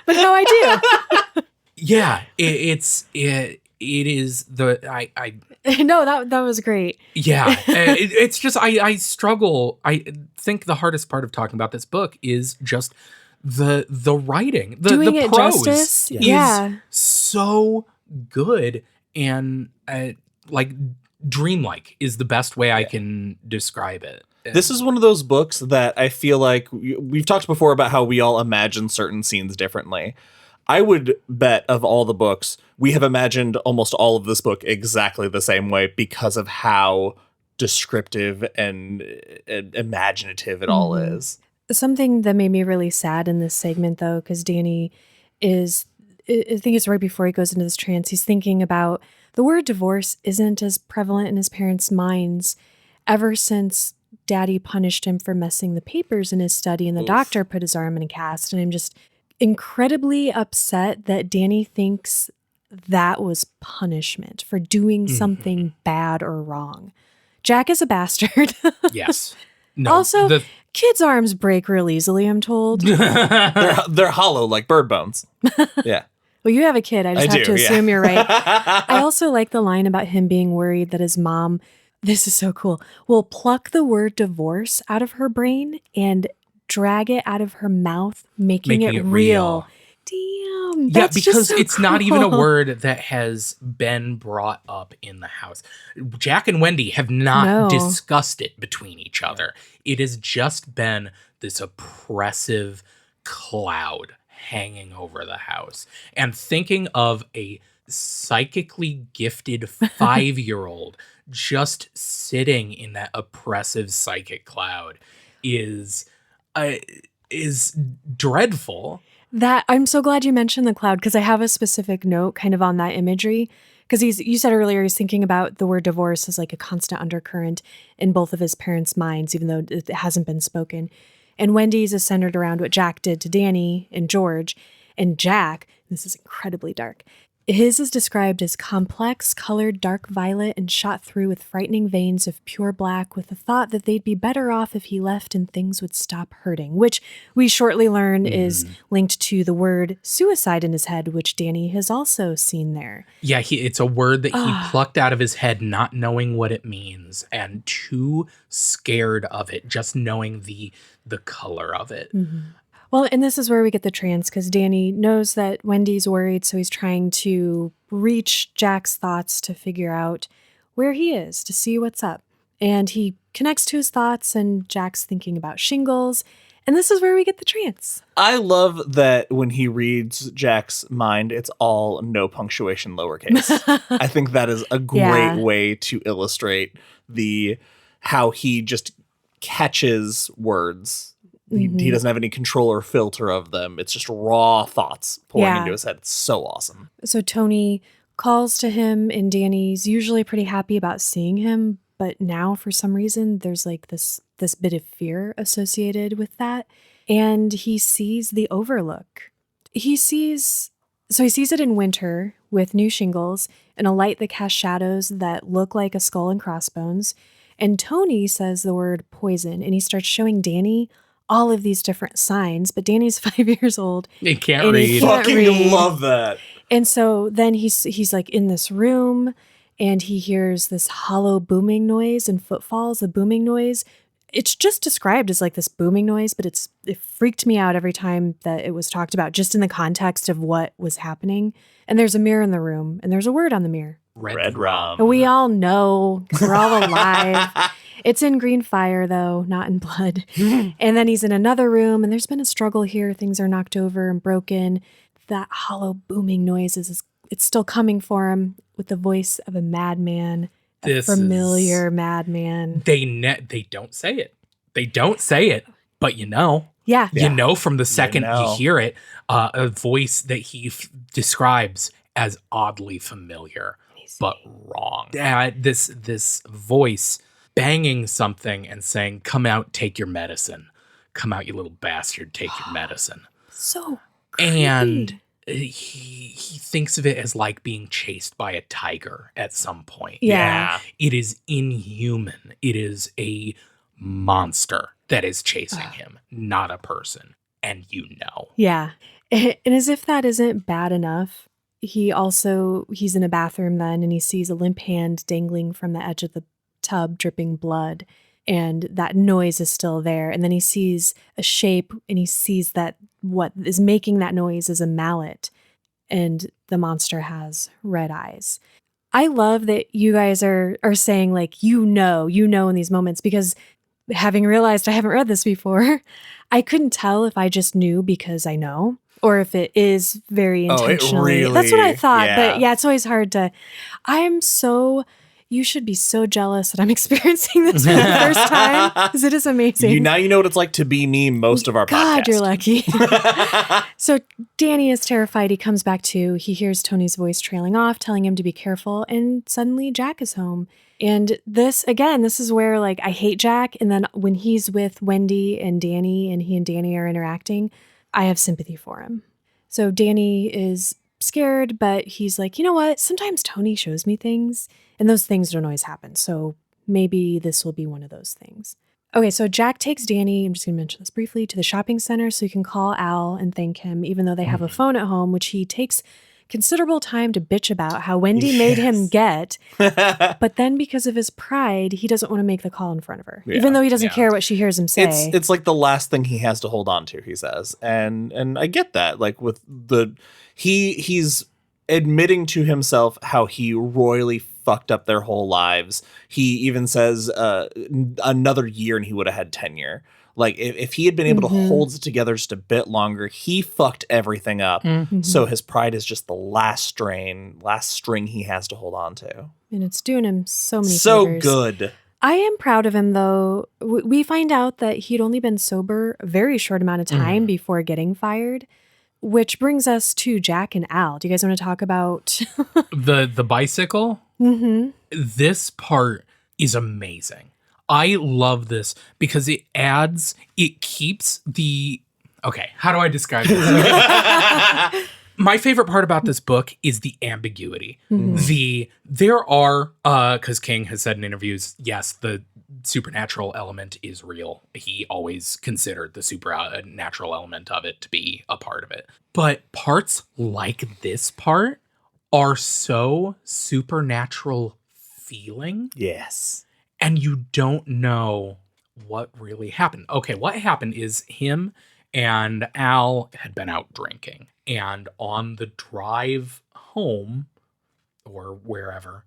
But now I do. Yeah, it is I No, that was great. yeah, it's just I struggle. I think the hardest part of talking about this book is just the writing. Doing the it prose justice. is Yeah. so good and like dreamlike is the best way I can describe it. This is one of those books that I feel like we've talked before about how we all imagine certain scenes differently. I would bet of all the books, we have imagined almost all of this book exactly the same way because of how descriptive and imaginative it all is. Something that made me really sad in this segment, though, because Danny is, I think it's right before he goes into this trance, he's thinking about the word divorce isn't as prevalent in his parents' minds ever since Daddy punished him for messing the papers in his study and the doctor put his arm in a cast. And I'm just incredibly upset that Danny thinks that was punishment for doing something bad or wrong. Jack is a bastard. Yes. No, Also, kids' arms break real easily, I'm told. They're hollow like bird bones. Yeah. Well, you have a kid. I just have to yeah. assume you're right. I also like the line about him being worried that his mom, this is so cool, will pluck the word divorce out of her brain and drag it out of her mouth, making it real. Damn. Yeah, That's because just so it's not even a cool. word that has been brought up in the house. Jack and Wendy have not No. discussed it between each other. It has just been this oppressive cloud hanging over the house. And thinking of a psychically gifted 5-year-old just sitting in that oppressive psychic cloud is dreadful. That I'm so glad you mentioned the cloud because I have a specific note kind of on that imagery. Because you said earlier he's thinking about the word divorce as like a constant undercurrent in both of his parents' minds, even though it hasn't been spoken. And Wendy's is centered around what Jack did to Danny and George. And Jack, this is incredibly dark. His is described as complex, colored dark violet and shot through with frightening veins of pure black with the thought that they'd be better off if he left and things would stop hurting, which we shortly learn is linked to the word suicide in his head, which Danny has also seen there. Yeah, it's a word that he plucked out of his head, not knowing what it means and too scared of it, just knowing the color of it. Mm-hmm. Well, and this is where we get the trance because Danny knows that Wendy's worried, so he's trying to reach Jack's thoughts to figure out where he is, to see what's up. And he connects to his thoughts, and Jack's thinking about shingles. And this is where we get the trance. I love that when he reads Jack's mind, it's all no punctuation lowercase. I think that is a great way to illustrate how he just catches words. He doesn't have any control or filter of them. It's just raw thoughts pouring into his head. It's so awesome. So Tony calls to him, and Danny's usually pretty happy about seeing him. But now, for some reason, there's like this bit of fear associated with that. And he sees the Overlook. He sees it in winter with new shingles and a light that casts shadows that look like a skull and crossbones. And Tony says the word poison, and he starts showing Danny all of these different signs, but Danny's 5 years old. He can't read. Fucking love that. And so then he's like in this room and he hears this hollow booming noise and footfalls, a booming noise. It's just described as like this booming noise, but it freaked me out every time that it was talked about, just in the context of what was happening. And there's a mirror in the room and there's a word on the mirror. Red rum. We all know, 'cause we're all alive. It's in green fire, though, not in blood. And then he's in another room, and there's been a struggle here. Things are knocked over and broken. That hollow booming noise it's still coming for him with the voice of a madman, a familiar madman. They don't say it. They don't say it, but you know. Yeah. You know from the second you hear it, a voice that he describes as oddly familiar, but wrong. This voice banging something and saying, "Come out, take your medicine. Come out, you little bastard, take your medicine." So creepy. And he thinks of it as like being chased by a tiger at some point. Yeah. It is inhuman. It is a monster that is chasing him, not a person. And you know. Yeah. And as if that isn't bad enough, he's in a bathroom then, and he sees a limp hand dangling from the edge of the tub, dripping blood, and that noise is still there. And then he sees a shape, and he sees that what is making that noise is a mallet, and the monster has red eyes. I love that you guys are saying like, you know in these moments, because having realized I haven't read this before, I couldn't tell if I just knew because I know, or if it is very intentionally. That's what I thought. But yeah, it's always hard to. You should be so jealous that I'm experiencing this for the first time, because it is amazing. You know what it's like to be me most of our podcasts. God, you're lucky. So Danny is terrified. He comes back to. He hears Tony's voice trailing off, telling him to be careful, and suddenly Jack is home. And this is where like I hate Jack, and then when he's with Wendy and Danny, and he and Danny are interacting, I have sympathy for him. So Danny is scared, but he's like, you know what? Sometimes Tony shows me things, and those things don't always happen. So maybe this will be one of those things. Okay, so Jack takes Danny, I'm just going to mention this briefly, to the shopping center so he can call Al and thank him, even though they have a phone at home, which he takes considerable time to bitch about how Wendy made him get. But then because of his pride, he doesn't want to make the call in front of her, even though he doesn't care what she hears him say. It's like the last thing he has to hold on to, he says. And I get that. Like with he's admitting to himself how he royally fucked up their whole lives. He even says another year and he would have had tenure. Like if he had been able to hold it together just a bit longer, he fucked everything up. So his pride is just the last string he has to hold on to. And it's doing him so many so favors. Good. I am proud of him, though. We find out that he'd only been sober a very short amount of time before getting fired, which brings us to Jack and Al. Do you guys want to talk about the bicycle? This part is amazing. I love this because it keeps the... Okay, how do I describe this? My favorite part about this book is the ambiguity. There are, because King has said in interviews, yes, the supernatural element is real. He always considered the supernatural element of it to be a part of it. But parts like this part are so supernatural feeling. Yes. And you don't know what really happened. Okay, what happened is him and Al had been out drinking. And on the drive home, or wherever,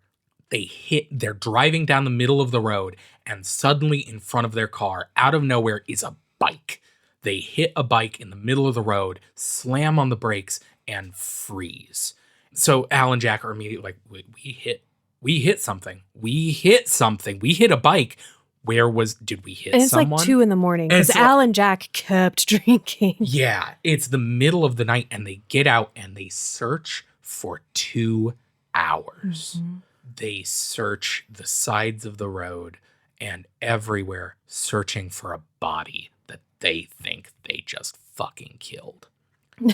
they're driving down the middle of the road, and suddenly in front of their car, out of nowhere, is a bike. They hit a bike in the middle of the road, slam on the brakes, and freeze. So Al and Jack are immediately like, we hit something. We hit a bike. Did we hit someone? And it's like 2 a.m. because Al and Jack kept drinking. Yeah, it's the middle of the night and they get out and they search for 2 hours. They search the sides of the road and everywhere searching for a body that they think they just fucking killed.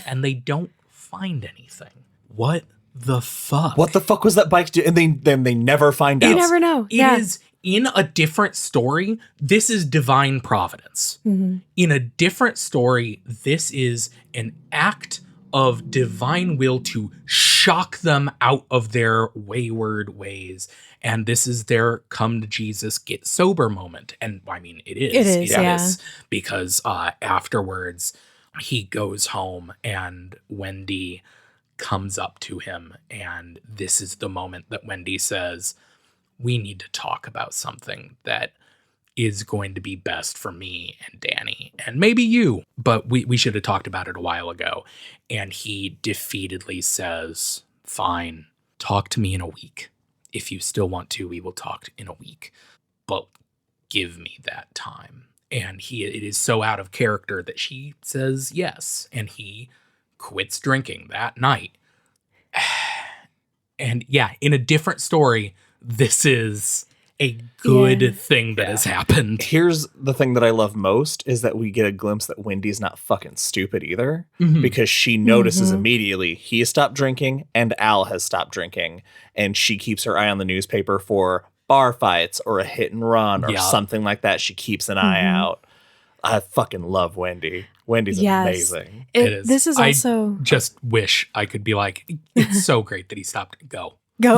And they don't find anything. What the fuck? What the fuck was that bike do? And they never find out. You never know. It is in a different story. This is divine providence. In a different story, this is an act of divine will to shock them out of their wayward ways. And this is their come to Jesus, get sober moment. And I mean, it is. Because afterwards, he goes home and Wendy comes up to him, and this is the moment that Wendy says, we need to talk about something that is going to be best for me and Danny and maybe you, but we should have talked about it a while ago. And he defeatedly says, fine, talk to me in a week. If you still want to, we will talk in a week, but give me that time. And it is so out of character that she says yes, and he quits drinking that night. And yeah, in a different story, this is a good thing that has happened. Here's the thing that I love most is that we get a glimpse that Wendy's not fucking stupid either, because she notices immediately he has stopped drinking and Al has stopped drinking, and she keeps her eye on the newspaper for bar fights or a hit and run or something like that. She keeps an eye out. I fucking love Wendy. Wendy's amazing. It is. This is also... I just wish I could be like, it's so great that he stopped. Go. Go.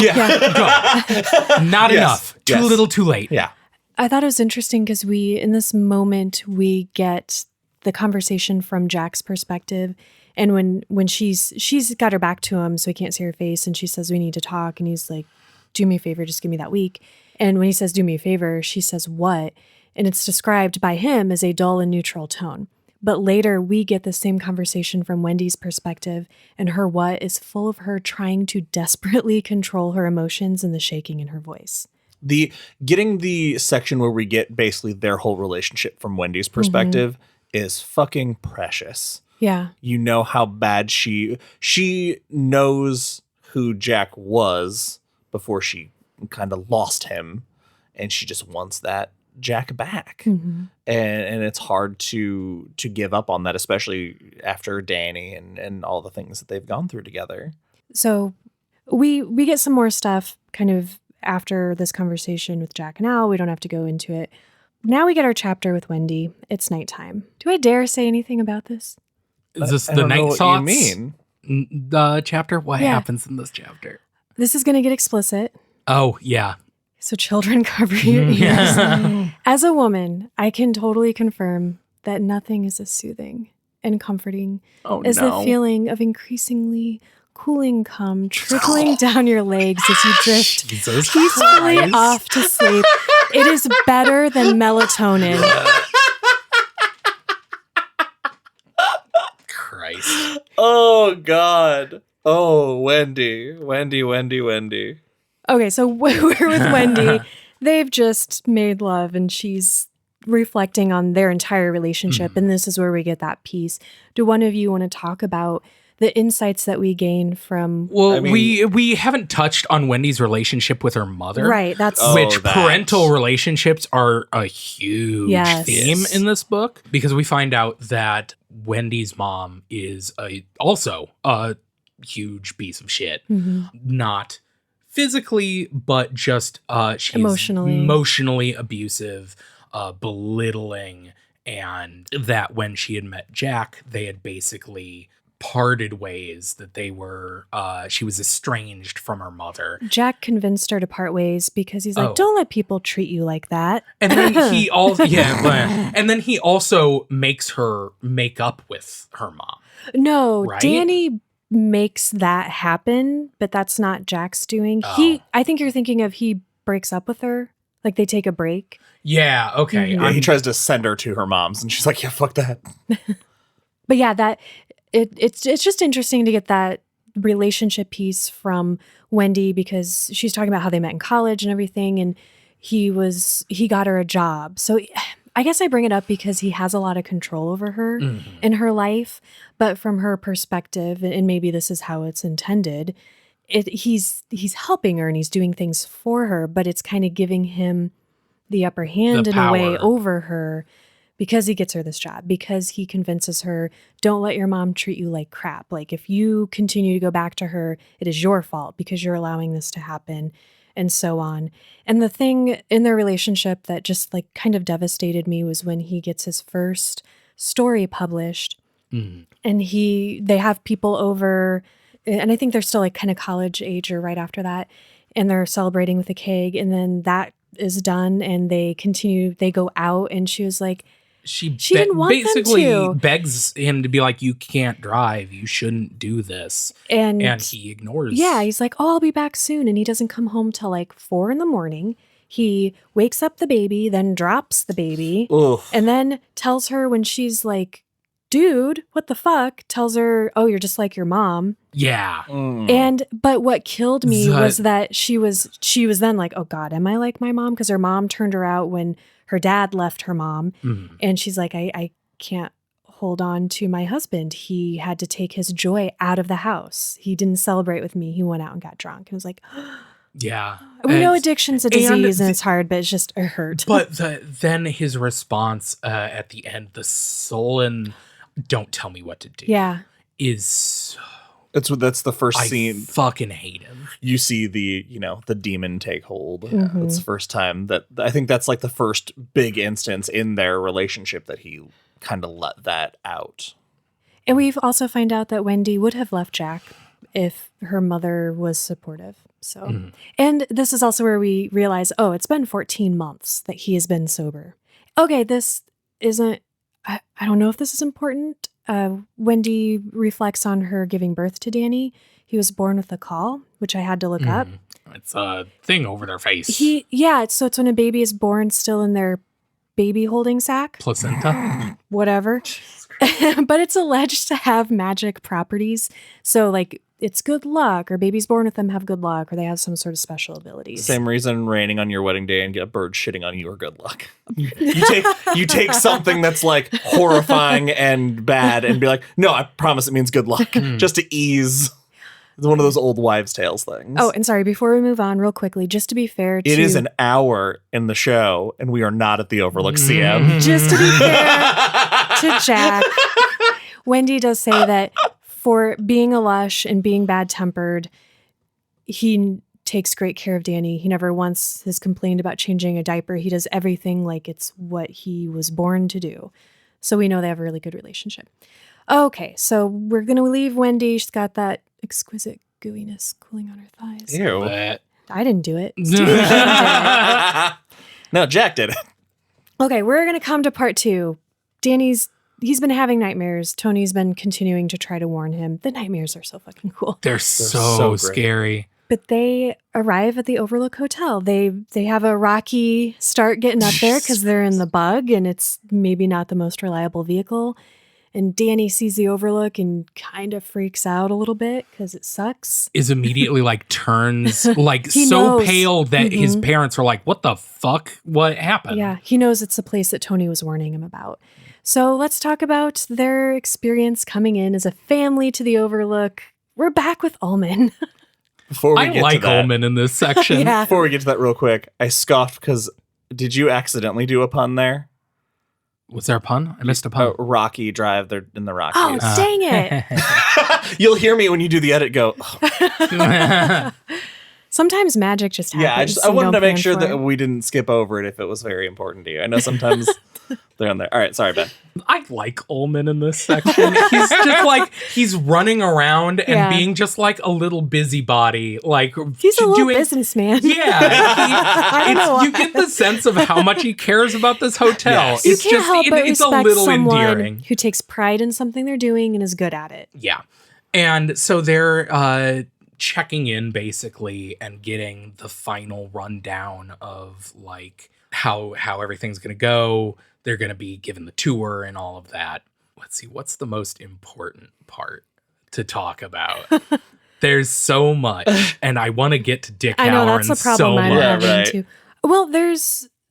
Not enough. Too little, too late. Yeah. I thought it was interesting because in this moment, we get the conversation from Jack's perspective. And when she's got her back to him, so he can't see her face, and she says, we need to talk. And he's like, do me a favor, just give me that week. And when he says, do me a favor, she says, what? And it's described by him as a dull and neutral tone. But later we get the same conversation from Wendy's perspective, and her what is full of her trying to desperately control her emotions and the shaking in her voice. Getting the section where we get basically their whole relationship from Wendy's perspective is fucking precious. Yeah. You know how bad she knows who Jack was before she kind of lost him, and she just wants that Jack back. And it's hard to give up on that, especially after Danny and all the things that they've gone through together. So we get some more stuff kind of after this conversation with Jack and Al. We don't have to go into it. Now we get our chapter with Wendy. It's nighttime. Do I dare say anything about this? Is this the night thoughts? What you mean? The chapter? What Yeah. happens in this chapter? This is going to get explicit. Oh, yeah. So children, cover your ears. Yeah. As a woman, I can totally confirm that nothing is as soothing and comforting Oh, as the feeling of increasingly cooling cum trickling down your legs as you drift Jesus peacefully Christ. off to sleep. It is better than melatonin. Christ. Oh, God. Oh, Wendy. Okay, so we're with Wendy. They've just made love and she's reflecting on their entire relationship. And this is where we get that piece. Do one of you want to talk about the insights that we gain from... Well, I mean- we haven't touched on Wendy's relationship with her mother. Right, that's... Oh, Which that. parental relationships are a huge Yes. theme Yes. in this book, because we find out that Wendy's mom is also a huge piece of shit. Not physically, but just she's emotionally abusive, belittling, and that when she had met Jack, they had basically parted ways, that they were she was estranged from her mother. Jack convinced her to part ways because he's like, don't let people treat you like that. And then he also and then he also makes her make up with her mom. No, Right? Danny makes that happen, but that's not Jack's doing. Oh. I think you're thinking of he breaks up with her, like they take a break. Yeah, okay. Yeah, he tries to send her to her mom's, and she's like, yeah, fuck that. But yeah, that it's just interesting to get that relationship piece from Wendy because she's talking about how they met in college and everything, and he got her a job. So I guess I bring it up because he has a lot of control over her in her life, but from her perspective, and maybe this is how it's intended, he's helping her and he's doing things for her, but it's kind of giving him the upper hand in a way over her because he gets her this job, because he convinces her, don't let your mom treat you like crap. Like if you continue to go back to her, it is your fault because you're allowing this to happen, and so on. And the thing in their relationship that just like kind of devastated me was when he gets his first story published and they have people over, and I think they're still like kind of college age or right after that, and they're celebrating with a keg, and then that is done and they go out, and she was like, she didn't want basically them to. begs him to be like, you can't drive, you shouldn't do this, and he ignores. Yeah, he's like, oh, I'll be back soon, and he doesn't come home till like 4 a.m. He wakes up the baby, then drops the baby, and then tells her when she's like, dude, what the fuck? Tells her, oh, you're just like your mom. Yeah. But what killed me was that she was then like, oh God, am I like my mom? Because her mom turned her out when her dad left her mom. And she's like, I can't hold on to my husband. He had to take his joy out of the house. He didn't celebrate with me. He went out and got drunk. And I was like, yeah. we know addiction's a disease and it's hard, but it's just a hurt. But then his response at the end, the sullen, don't tell me what to do. Yeah. Is that's the first scene. Fucking hate him. You see the demon take hold. It's the first time that I think that's like the first big instance in their relationship that he kind of let that out. And we've also find out that Wendy would have left Jack if her mother was supportive. So, and this is also where we realize, oh, it's been 14 months that he has been sober. Okay, this isn't, I don't know if this is important. Wendy reflects on her giving birth to Danny. He was born with a caul, which I had to look up. It's a thing over their face. It's when a baby is born still in their baby holding sac. Placenta. Whatever. But it's alleged to have magic properties. So like it's good luck, or babies born with them have good luck, or they have some sort of special abilities. Same reason raining on your wedding day and get a bird shitting on you or good luck. You take something that's like horrifying and bad and be like, no, I promise it means good luck, just to ease. It's one of those old wives' tales things. Oh, and sorry, before we move on real quickly, just to be fair to... It is an hour in the show, and we are not at the Overlook CM. Just to be fair to Jack, Wendy does say that for being a lush and being bad-tempered, he takes great care of Danny. He never once has complained about changing a diaper. He does everything like it's what he was born to do. So we know they have a really good relationship. Okay, so we're going to leave Wendy. She's got that exquisite gooiness cooling on her thighs. Ew. I didn't do it. Steve did it. No, Jack did it. Okay, we're going to come to part 2. He's been having nightmares. Tony's been continuing to try to warn him. The nightmares are so fucking cool. They're so great. scary. But they arrive at the Overlook Hotel. They have a rocky start getting up there because they're in the bug and it's maybe not the most reliable vehicle. And Danny sees the Overlook and kind of freaks out a little bit because it sucks. Is immediately like turns like He so knows. pale that his parents are like, what the fuck? What happened? Yeah, he knows it's the place that Tony was warning him about. So let's talk about their experience coming in as a family to the Overlook. We're back with Ullman. Before we I get like to that, Ullman in this section. Yeah. Before we get to that real quick, I scoffed because did you accidentally do a pun there? Was there a pun? I missed a pun. Rocky Drive, they're in the Rockies. Oh, dang it. You'll hear me when you do the edit go, "Oh." Sometimes magic just happens. I wanted to make sure that that we didn't skip over it if it was very important to you. I know sometimes they're on there. All right, sorry, Ben. I like Ullman in this section. He's just like, he's running around and Yeah. being just like a little busybody. Like, He's a little doing, businessman. Yeah. I don't know You get the sense of how much he cares about this hotel. Yes. You It's can't just, help but it's a respect little someone endearing. who takes pride in something they're doing and is good at it. Yeah. And so they're checking in basically and getting the final rundown of like how everything's going to go. They're going to be given the tour and all of that. Let's see, what's the most important part to talk about? There's so much, and I want to get to Dick I know Halloran that's the problem so I'm much. having right. too. Well,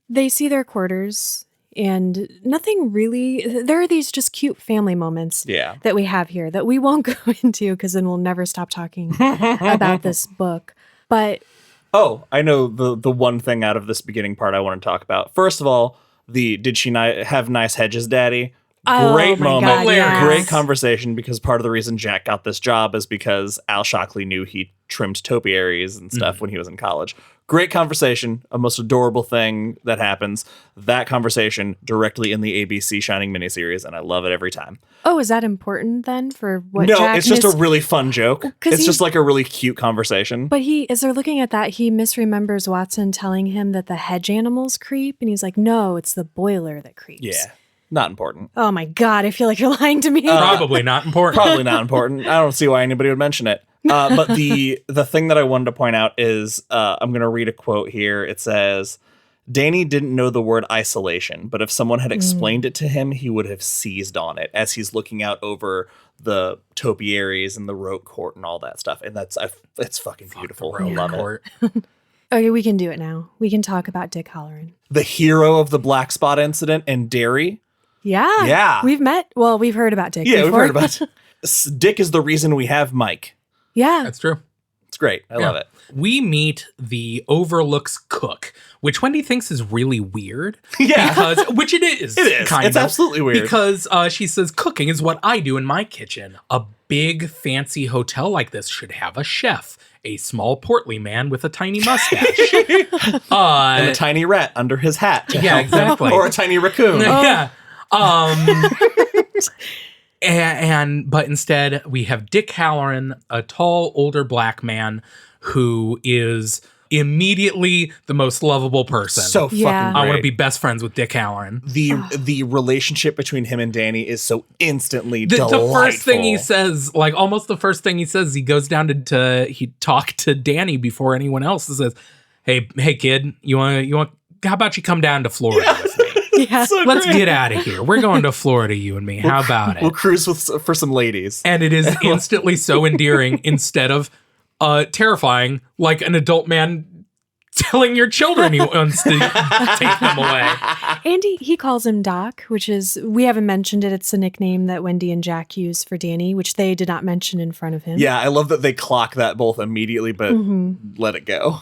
they see their quarters and nothing really. There are these just cute family moments Yeah. that we have here that we won't go into because then we'll never stop talking about this book. But Oh, I know the one thing out of this beginning part I want to talk about. First of all, did she have nice hedges, Daddy? Oh Great my moment, God, yes. great conversation, because part of the reason Jack got this job is because Al Shockley knew he trimmed topiaries and stuff when he was in college. Great conversation, a most adorable thing that happens. That conversation directly in the ABC Shining miniseries, and I love it every time. oh, is that important then for what No, Jack it's just a missed? really fun joke. 'Cause It's just like a really cute conversation. But as they're looking at that, he misremembers Watson telling him that the hedge animals creep, and he's like, "No, it's the boiler that creeps." Yeah, not important. Oh my God, I feel like you're lying to me. Probably not important. Probably not important. I don't see why anybody would mention it. But the thing that I wanted to point out is I'm going to read a quote here. It says, Danny didn't know the word isolation, but if someone had explained it to him, he would have seized on it as he's looking out over the topiaries and the rote court and all that stuff. And it's fucking beautiful. I love it. Okay, we can do it now. We can talk about Dick Halloran. The hero of the black spot incident in Derry. Yeah. Yeah. We've heard about Dick Yeah, before. we've heard about Dick is the reason we have Mike. Yeah. That's true. It's great. I love it. We meet the Overlook's cook, which Wendy thinks is really weird. Yeah. Which it is. It is. Kind It's of. absolutely weird. Because she says, cooking is what I do in my kitchen. A big fancy hotel like this should have a chef, a small portly man with a tiny mustache. And a tiny rat under his hat. to Yeah, help. exactly. Or a tiny raccoon. Yeah. But instead we have Dick Halloran, a tall, older black man who is immediately the most lovable person. So fucking Yeah. great. I want to be best friends with Dick Halloran. The relationship between him and Danny is so instantly The delightful. first thing he says, like almost the first thing he says, he goes down he talk to Danny before anyone else and says, Hey kid, how about you come down to Florida with me? Yeah. So Let's great. get out of here. We're going to Florida, you and me. How about it? We'll cruise for some ladies. And it is instantly so endearing instead of terrifying, like an adult man telling your children he wants to take them away. And he calls him Doc, which is, we haven't mentioned it. It's a nickname that Wendy and Jack use for Danny, which they did not mention in front of him. Yeah, I love that they clock that both immediately, but let it go.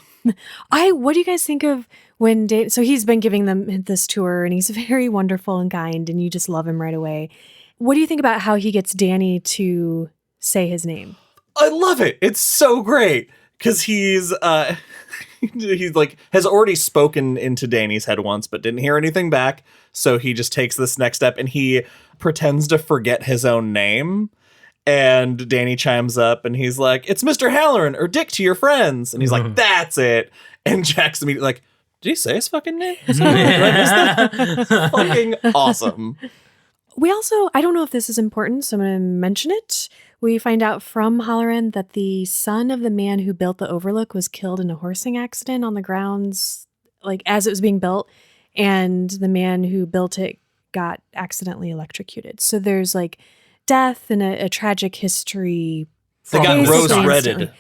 What do you guys think of when Danny, so he's been giving them this tour and he's very wonderful and kind and you just love him right away. What do you think about how he gets Danny to say his name? I love it. It's so great. because he's like has already spoken into Danny's head once, but didn't hear anything back. So he just takes this next step and he pretends to forget his own name. And Danny chimes up and he's like, "It's Mr. Halloran, or Dick to your friends." And he's like, "That's it." And Jack's immediately like, "Did he say his fucking name?" Fucking awesome. We also, I don't know if this is important, so I'm going to mention it. We find out from Halloran that the son of the man who built the Overlook was killed in a horsing accident on the grounds, like as it was being built. And the man who built it got accidentally electrocuted. So there's like death and a tragic history. They got basically rose-redded.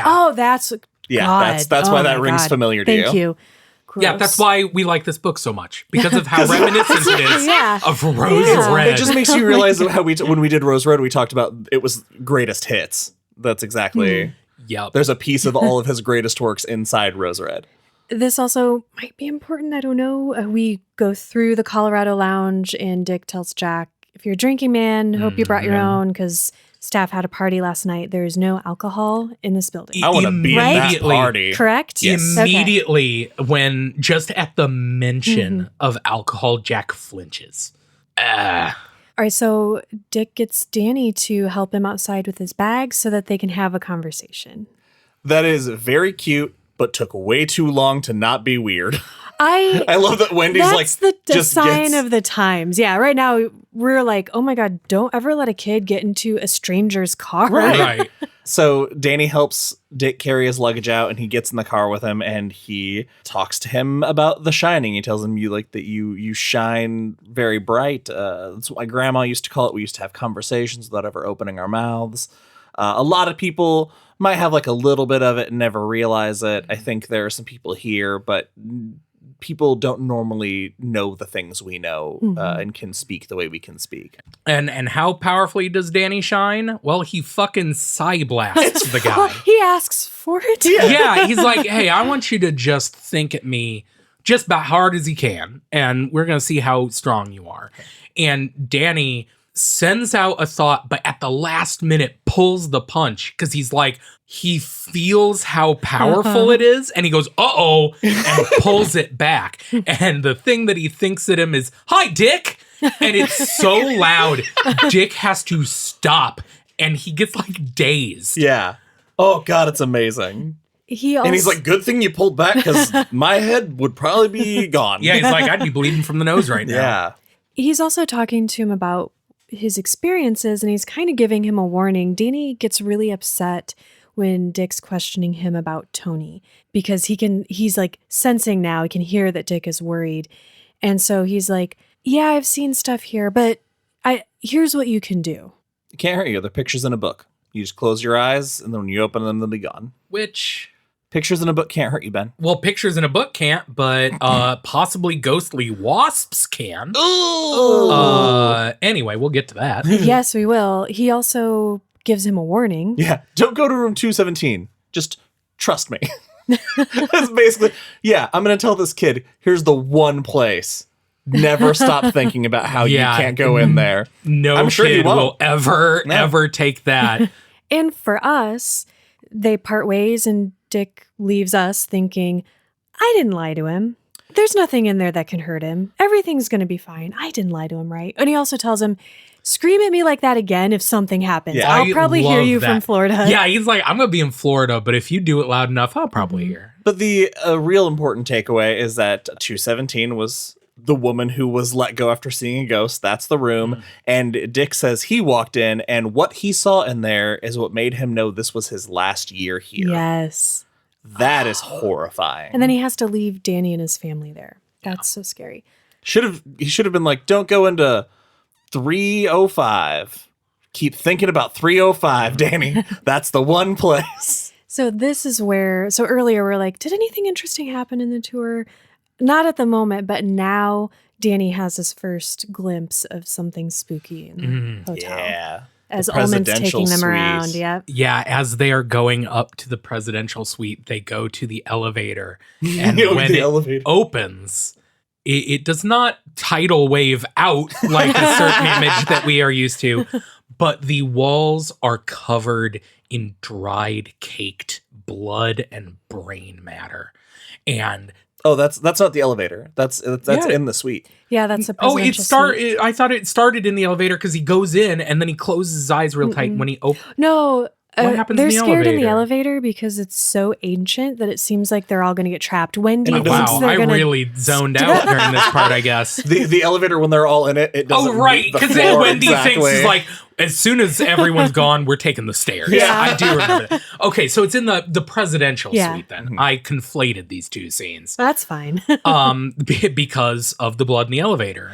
Oh, that's God. That's why that rings familiar to you. Thank you. Gross. Yeah, that's why we like this book so much, because of how reminiscent it is of Rose Red. It just makes you realize how when we did Rose Red, we talked about it was greatest hits. That's exactly. Yep. There's a piece of all of his greatest works inside Rose Red. This also might be important. I don't know. We go through the Colorado Lounge and Dick tells Jack, "If you're a drinking man, hope you brought your own because staff had a party last night. There is no alcohol in this building." I want to be at that party. Correct? Yes. Immediately, when just at the mention of alcohol, Jack flinches. All right, so Dick gets Danny to help him outside with his bag so that they can have a conversation. That is very cute, but took way too long to not be weird. I love that Wendy's that's like the sign of the times. Yeah, right now we're like, oh my God, don't ever let a kid get into a stranger's car. Right. So Danny helps Dick carry his luggage out, and he gets in the car with him, and he talks to him about The Shining. He tells him you shine very bright. That's what my grandma used to call it. We used to have conversations without ever opening our mouths. A lot of people might have like a little bit of it and never realize it. I think there are some people here, but people don't normally know the things we know and can speak the way we can speak. And how powerfully does Danny shine? Well, he fucking blasts the guy. He asks for it. Yeah, he's like, "Hey, I want you to just think at me just about hard as you can, and we're going to see how strong you are." And Danny sends out a thought, but at the last minute pulls the punch because he's like, he feels how powerful it is, and he goes, "Uh-oh," and pulls it back. And the thing that he thinks at him is, "Hi, Dick." And it's so loud, Dick has to stop, and he gets like dazed. Yeah. Oh, God, it's amazing. And he's like, "Good thing you pulled back because my head would probably be gone." Yeah, he's like, "I'd be bleeding from the nose right now." Yeah. He's also talking to him about his experiences, and he's kind of giving him a warning. Danny gets really upset when Dick's questioning him about Tony because he's like sensing now, he can hear that Dick is worried. And so he's like, "Yeah, I've seen stuff here, but here's what you can do." It can't hurt you. They're pictures in a book. You just close your eyes, and then when you open them, they'll be gone. Which... Pictures in a book can't hurt you, Ben. Well, pictures in a book can't, but possibly ghostly wasps can. Ooh. Anyway, we'll get to that. Yes, we will. He also gives him a warning. Yeah, don't go to room 217. Just trust me. That's basically, yeah, I'm going to tell this kid, here's the one place. Never stop thinking about how you can't go in there. No I'm sure kid will ever take that. And for us, they part ways and Dick leaves us thinking, I didn't lie to him. There's nothing in there that can hurt him. Everything's going to be fine. I didn't lie to him, right? And he also tells him, scream at me like that again if something happens. Yeah. I'll probably hear you from Florida. Yeah, he's like, I'm going to be in Florida, but if you do it loud enough, I'll probably hear. But the real important takeaway is that 217 was the woman who was let go after seeing a ghost. That's the room. And Dick says he walked in, and what he saw in there is what made him know this was his last year here. Yes. That is horrifying. And then he has to leave Danny and his family there. That's so scary. He should have been like, don't go into 305. Keep thinking about 305, Danny. That's the one place. So this is where, so earlier we're like, did anything interesting happen in the tour? Not at the moment, but now Danny has his first glimpse of something spooky in the hotel. Yeah. As Ullman's taking them around. Yep. Yeah, as they are going up to the presidential suite, they go to the elevator. And when the it elevator opens, it does not tidal wave out like a certain image that we are used to, but the walls are covered in dried, caked blood and brain matter. And oh, that's not the elevator. That's in the suite. Yeah, that's a oh, presidential suite. I thought it started in the elevator because he goes in and then he closes his eyes real tight when he opens. No, What happens they're in the scared in the elevator? elevator because it's so ancient that it seems like they're all going to get trapped. Wendy thinks Wow, they're I going to... really zoned out during this part, I guess. The elevator, when they're all in it, it doesn't Oh, right, meet the because floor Wendy thinks exactly. is like, as soon as everyone's gone, we're taking the stairs. Yeah. I do remember that. Okay, so it's in the presidential Yeah. suite then. I conflated these two scenes. That's fine. Because of the blood in the elevator.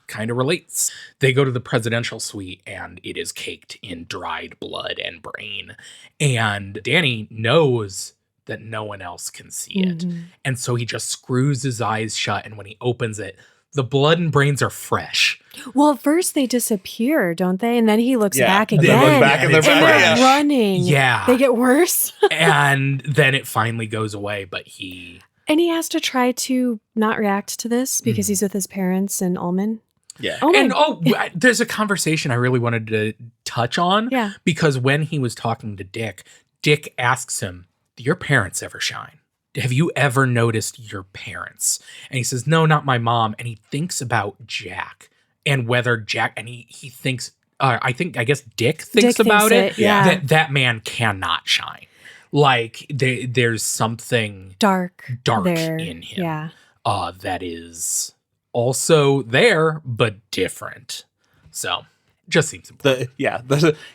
Kind of relates. They go to the presidential suite and it is caked in dried blood and brain. And Danny knows that no one else can see it. And so he just screws his eyes shut. And when he opens it, the blood and brains are fresh. Well, first they disappear, don't they? And then he looks back They again. look back and they're It's and back. they're Yeah. running. Yeah. They get worse. And then it finally goes away, but he... And he has to try to not react to this because he's with his parents in Ullman. Yeah. Oh, And my- there's a conversation I really wanted to touch on. Yeah. Because when he was talking to Dick asks him, "Do your parents ever shine? Have you ever noticed your parents?" And he says, "No, not my mom." And he thinks about Jack and whether Jack, and he thinks, I guess Dick thinks Dick about thinks it. it, yeah. That man cannot shine. Like there's something dark there in him. Yeah. That is also there, but different. So just seems important.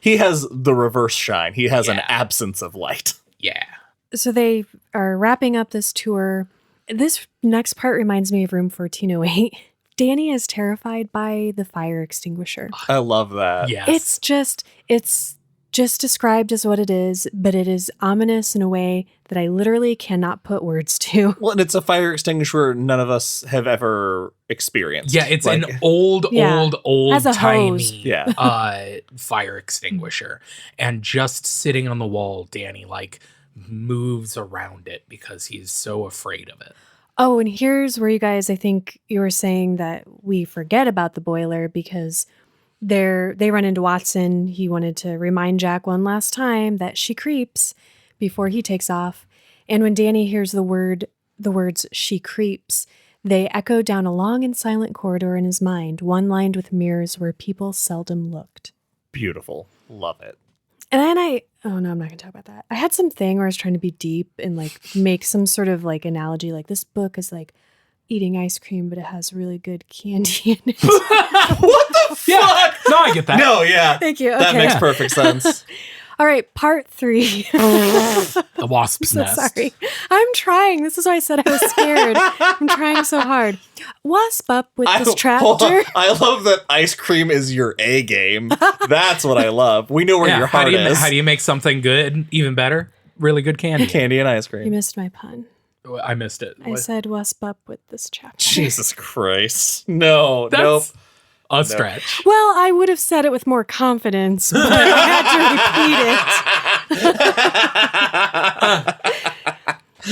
He has the reverse shine. He has an Yeah. absence of light. Yeah. So they are wrapping up this tour. This next part reminds me of Room 1408. Danny is terrified by the fire extinguisher. I love that. Yes. It's just described as what it is, but it is ominous in a way that I literally cannot put words to. Well, and it's a fire extinguisher none of us have ever experienced. Yeah, it's Like, an old, Has a tiny hose. Yeah. fire extinguisher. And just sitting on the wall, Danny like moves around it because he's so afraid of it. Oh, and here's where you guys, I think you were saying that we forget about the boiler because they run into Watson. He wanted to remind Jack one last time that she creeps before he takes off. And when Danny hears the words "she creeps," they echo down a long and silent corridor in his mind, one lined with mirrors where people seldom looked. Beautiful. Love it. And then I'm not going to talk about that. I had some thing where I was trying to be deep and like make some sort of like analogy. Like this book is like eating ice cream, but it has really good candy in it. What the fuck? Yeah. No, I get that. No, yeah. Thank you. That Okay. makes perfect sense. All right, part 3. The wasp's So nest. sorry. I'm trying. This is why I said I was scared. I'm trying so hard. Wasp up with this Hold on. trapdoor. I love that ice cream is your A game. That's what I love. We know where your heart is. How do you make something good even better? Really good candy. Candy and ice You cream. missed my pun. I missed it. I said wasp up with this chapter. Jesus Christ. No, That's nope. a stretch. Well, I would have said it with more confidence, but I had to repeat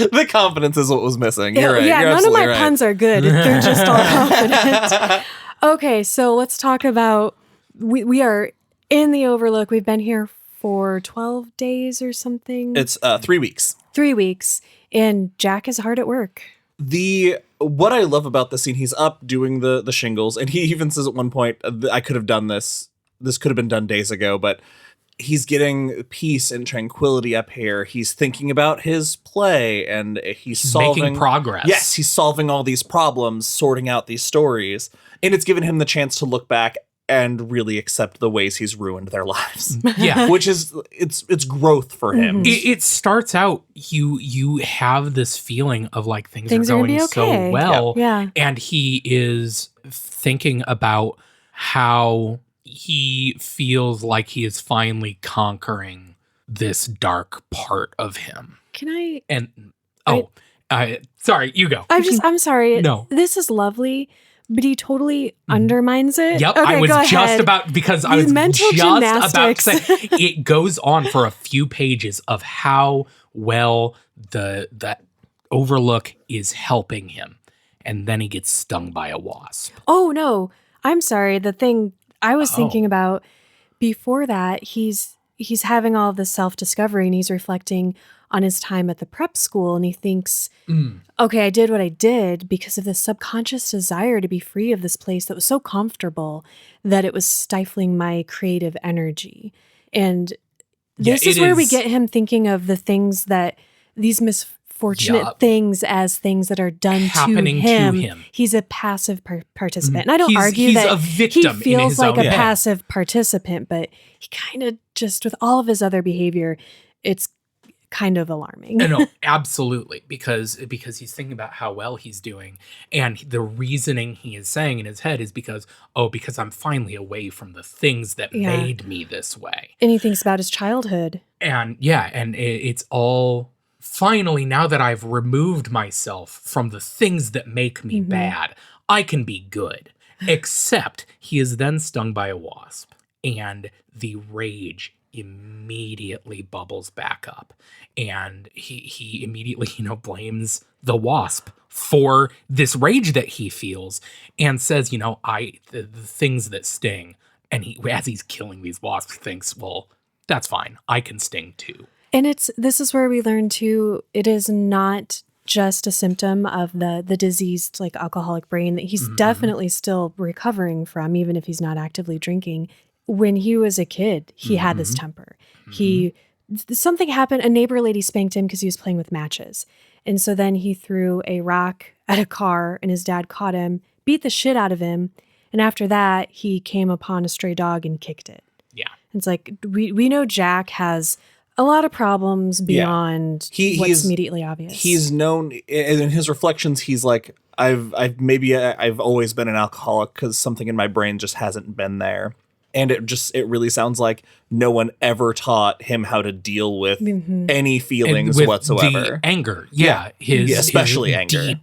it. The confidence is what was missing. You're right. Yeah, You're none of my absolutely right. puns are good. They're just all confident. Okay, so let's talk about we are in the Overlook. We've been here for 12 days or something. It's 3 weeks. 3 weeks, and Jack is hard at work. What I love about the scene, he's up doing the shingles, and he even says at one point, I could have done this. This could have been done days ago, but he's getting peace and tranquility up here. He's thinking about his play, and he's solving making progress. Yes, he's solving all these problems, sorting out these stories, and it's given him the chance to look back and really accept the ways he's ruined their lives. Yeah. Which is it's growth for him. It starts out you have this feeling of like things are Things are gonna going be so okay. well. Yeah. And he is thinking about how he feels like he is finally conquering this dark part of him. Can I? And sorry, you go. I'm sorry. No. This is lovely, but he totally undermines it. Yep, Okay, I was go just ahead. about because I You was mental just about to gymnastics. say it goes on for a few pages of how well the Overlook is helping him, and then he gets stung by a wasp. Oh no, I'm sorry. The thing I was Oh. thinking about before that, he's he's having all of this self-discovery and he's reflecting on his time at the prep school, and he thinks, okay, I did what I did because of this subconscious desire to be free of this place that was so comfortable that it was stifling my creative energy. And this is where we get him thinking of the things that these misfortunate things as things that are done happening to him. He's a passive participant. And I don't argue he's that a victim he feels like a own passive participant, but he kind of just, with all of his other behavior, it's kind of alarming. No, absolutely. Because he's thinking about how well he's doing. And the reasoning he is saying in his head is because I'm finally away from the things that made me this way. And he thinks about his childhood. And it's all finally, now that I've removed myself from the things that make me bad, I can be good. Except he is then stung by a wasp, and the rage immediately bubbles back up, and he immediately blames the wasp for this rage that he feels, and says, the things that sting. And as he's killing these wasps, thinks, well, that's fine, I can sting too. And this is where we learn too, it is not just a symptom of the diseased, like, alcoholic brain that he's definitely still recovering from, even if he's not actively drinking. When he was a kid, he had this temper. Something happened. A neighbor lady spanked him because he was playing with matches. And so then he threw a rock at a car, and his dad caught him, beat the shit out of him. And after that, he came upon a stray dog and kicked it. Yeah. It's like, we know Jack has a lot of problems beyond what's immediately obvious. He's known in his reflections. He's like, I've always been an alcoholic because something in my brain just hasn't been there. And it really sounds like no one ever taught him how to deal with any feelings whatsoever. The anger. Especially his anger.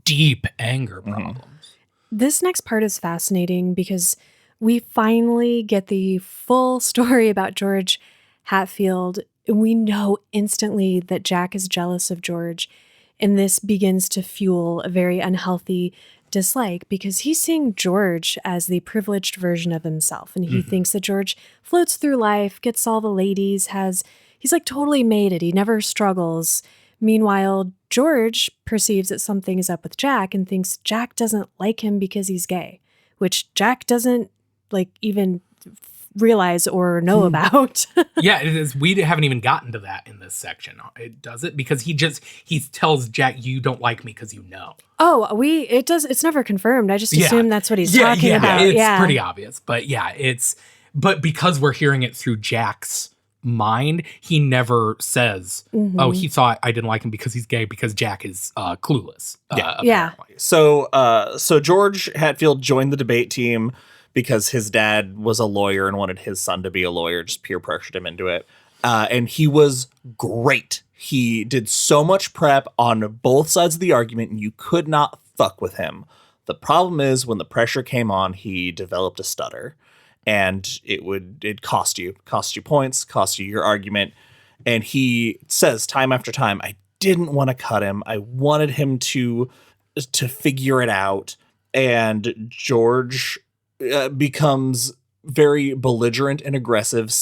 Deep anger problems. This next part is fascinating because we finally get the full story about George Hatfield. We know instantly that Jack is jealous of George, and this begins to fuel a very unhealthy dislike because he's seeing George as the privileged version of himself, and he thinks that George floats through life, gets all the ladies, he's like totally made it. He never struggles. Meanwhile, George perceives that something is up with Jack and thinks Jack doesn't like him because he's gay, which Jack doesn't even realize or know about. Yeah, it is. We haven't even gotten to that in this section. It does it because he tells Jack, you don't like me because you know. Oh, it's never confirmed. I just assume that's what he's talking about. It's pretty obvious. But but because we're hearing it through Jack's mind, he never says, he thought I didn't like him because he's gay, because Jack is clueless. Apparently. So George Hatfield joined the debate team because his dad was a lawyer and wanted his son to be a lawyer, just peer pressured him into it. And he was great. He did so much prep on both sides of the argument, and you could not fuck with him. The problem is when the pressure came on, he developed a stutter, and it'd cost you points, cost you your argument. And he says time after time, I didn't want to cut him. I wanted him to figure it out. And George becomes very belligerent and aggressive,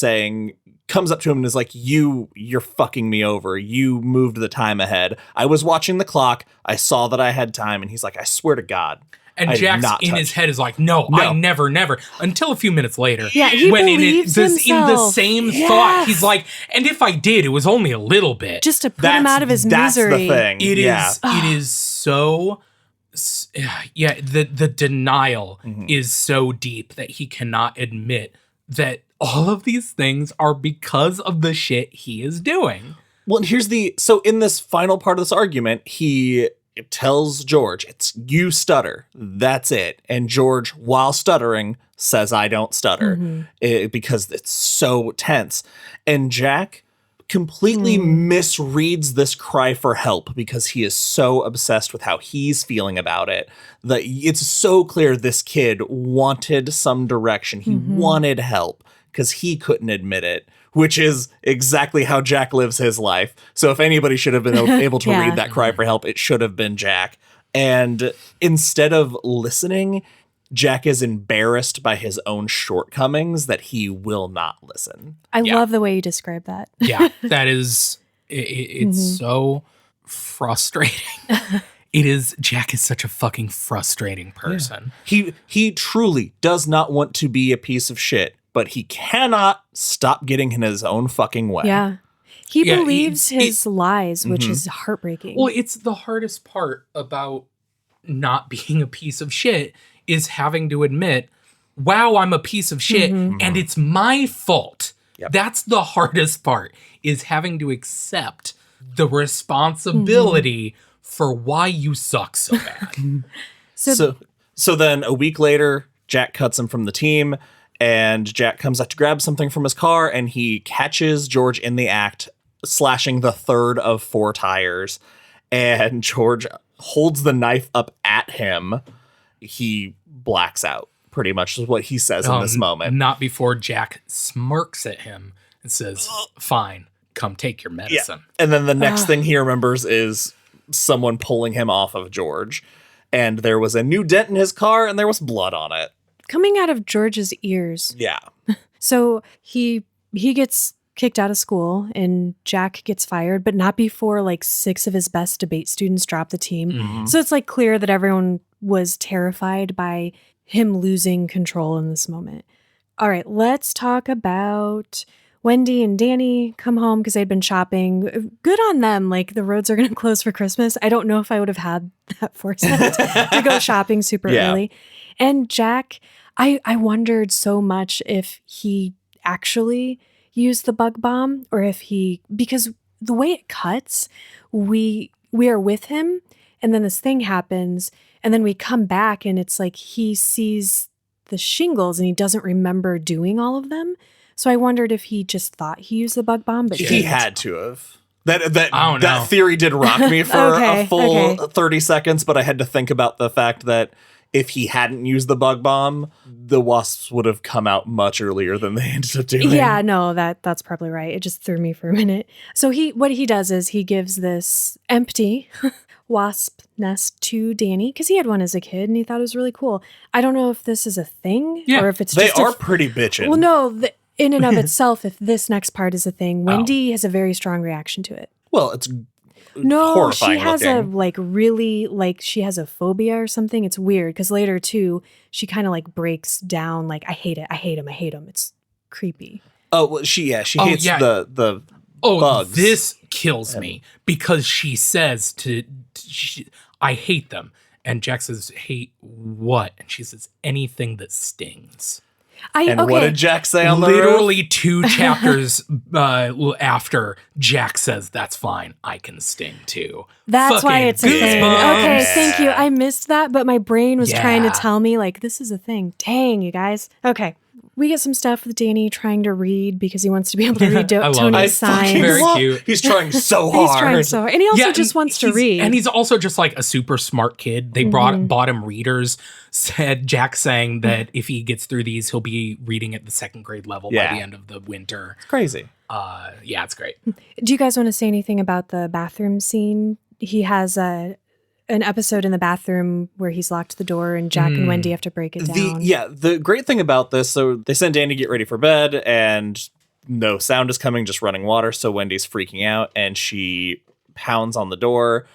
comes up to him and is like, you're fucking me over. You moved the time ahead. I was watching the clock. I saw that I had time. And he's like, I swear to God. And Jack's in his head is like, no, I never. Until a few minutes later. Yeah, he believes himself. In the same thought, he's like, and if I did, it was only a little bit. Just to put him out of his misery. That's the thing. It is so... the denial is so deep that he cannot admit that all of these things are because of the shit he is doing. Well, so in this final part of this argument, he tells George, it's you stutter. That's it. And George, while stuttering, says, I don't stutter because it's so tense. And Jack completely misreads this cry for help because he is so obsessed with how he's feeling about it. That it's so clear this kid wanted some direction. He wanted help because he couldn't admit it, which is exactly how Jack lives his life. So if anybody should have been able to read that cry for help, it should have been Jack. And instead of listening, Jack is embarrassed by his own shortcomings that he will not listen. I love the way you describe that. Yeah, that is, it's so frustrating. Jack is such a fucking frustrating person. Yeah. He truly does not want to be a piece of shit, but he cannot stop getting in his own fucking way. Yeah. He believes his lies, which is heartbreaking. Well, it's the hardest part about not being a piece of shit is having to admit, wow, I'm a piece of shit and it's my fault. Yep. That's the hardest part, is having to accept the responsibility for why you suck so bad. So then a week later, Jack cuts him from the team, and Jack comes out to grab something from his car, and he catches George in the act, slashing the third of 4 tires. And George holds the knife up at him. He blacks out, pretty much is what he says in this moment. Not before Jack smirks at him and says, fine, come take your medicine. Yeah. And then the next thing he remembers is someone pulling him off of George. And there was a new dent in his car, and there was blood on it. Coming out of George's ears. Yeah. So he gets kicked out of school, and Jack gets fired, but not before like 6 of his best debate students drop the team. So it's like clear that everyone was terrified by him losing control in this moment. All right, let's talk about Wendy and Danny come home because they'd been shopping. Good on them. Like, the roads are going to close for Christmas. I don't know if I would have had that foresight to go shopping super early. And Jack, I wondered so much if he actually used the bug bomb, or if because the way it cuts, we are with him, and then this thing happens, and then we come back, and it's like he sees the shingles and he doesn't remember doing all of them. So I wondered if he just thought he used the bug bomb, but he had to have. That theory did rock me for a full 30 seconds, but I had to think about the fact that if he hadn't used the bug bomb, the wasps would have come out much earlier than they ended up doing. Yeah, no, that's probably right. It just threw me for a minute. So what he does is he gives this empty wasp nest to Danny, because he had one as a kid and he thought it was really cool. I don't know if this is a thing or if it's just... They are pretty bitchin'. Well, no, in and of itself, if this next part is a thing, Wendy has a very strong reaction to it. Well, it's she has looking. She has a phobia or something. It's weird because later too, she kind of like breaks down like, I hate him. It's creepy. Oh, well, she hates the bugs. This kills me because she says I hate them. And Jack says, hate what? And she says, anything that stings. What did Jack say on the Literally 2 chapters after, Jack says, that's fine. I can sting too. That's fucking why it's a thing. Okay, thank you. I missed that, but my brain was trying to tell me, like, this is a thing. Dang, you guys. Okay. We get some stuff with Danny trying to read because he wants to be able to read Tony's signs. Very cute. He's trying so hard. And he also just wants to read. And he's also just like a super smart kid. They bought him readers. Jack saying that if he gets through these, he'll be reading at the 2nd grade level by the end of the winter. It's crazy. It's great. Do you guys want to say anything about the bathroom scene? He has an episode in the bathroom where he's locked the door and Jack and Wendy have to break it down. The great thing about this, so they send Danny to get ready for bed and no sound is coming, just running water. So Wendy's freaking out and she pounds on the door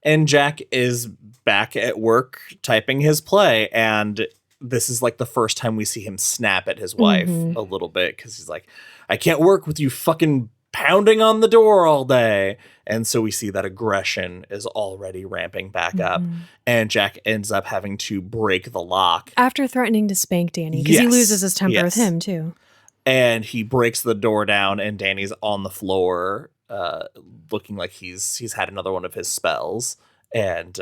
and Jack is back at work typing his play. And this is like the first time we see him snap at his wife a little bit because he's like, I can't work with you fucking pounding on the door all day. And so we see that aggression is already ramping back up. And Jack ends up having to break the lock. After threatening to spank Danny, because he loses his temper with him too. And he breaks the door down and Danny's on the floor looking like he's had another one of his spells. And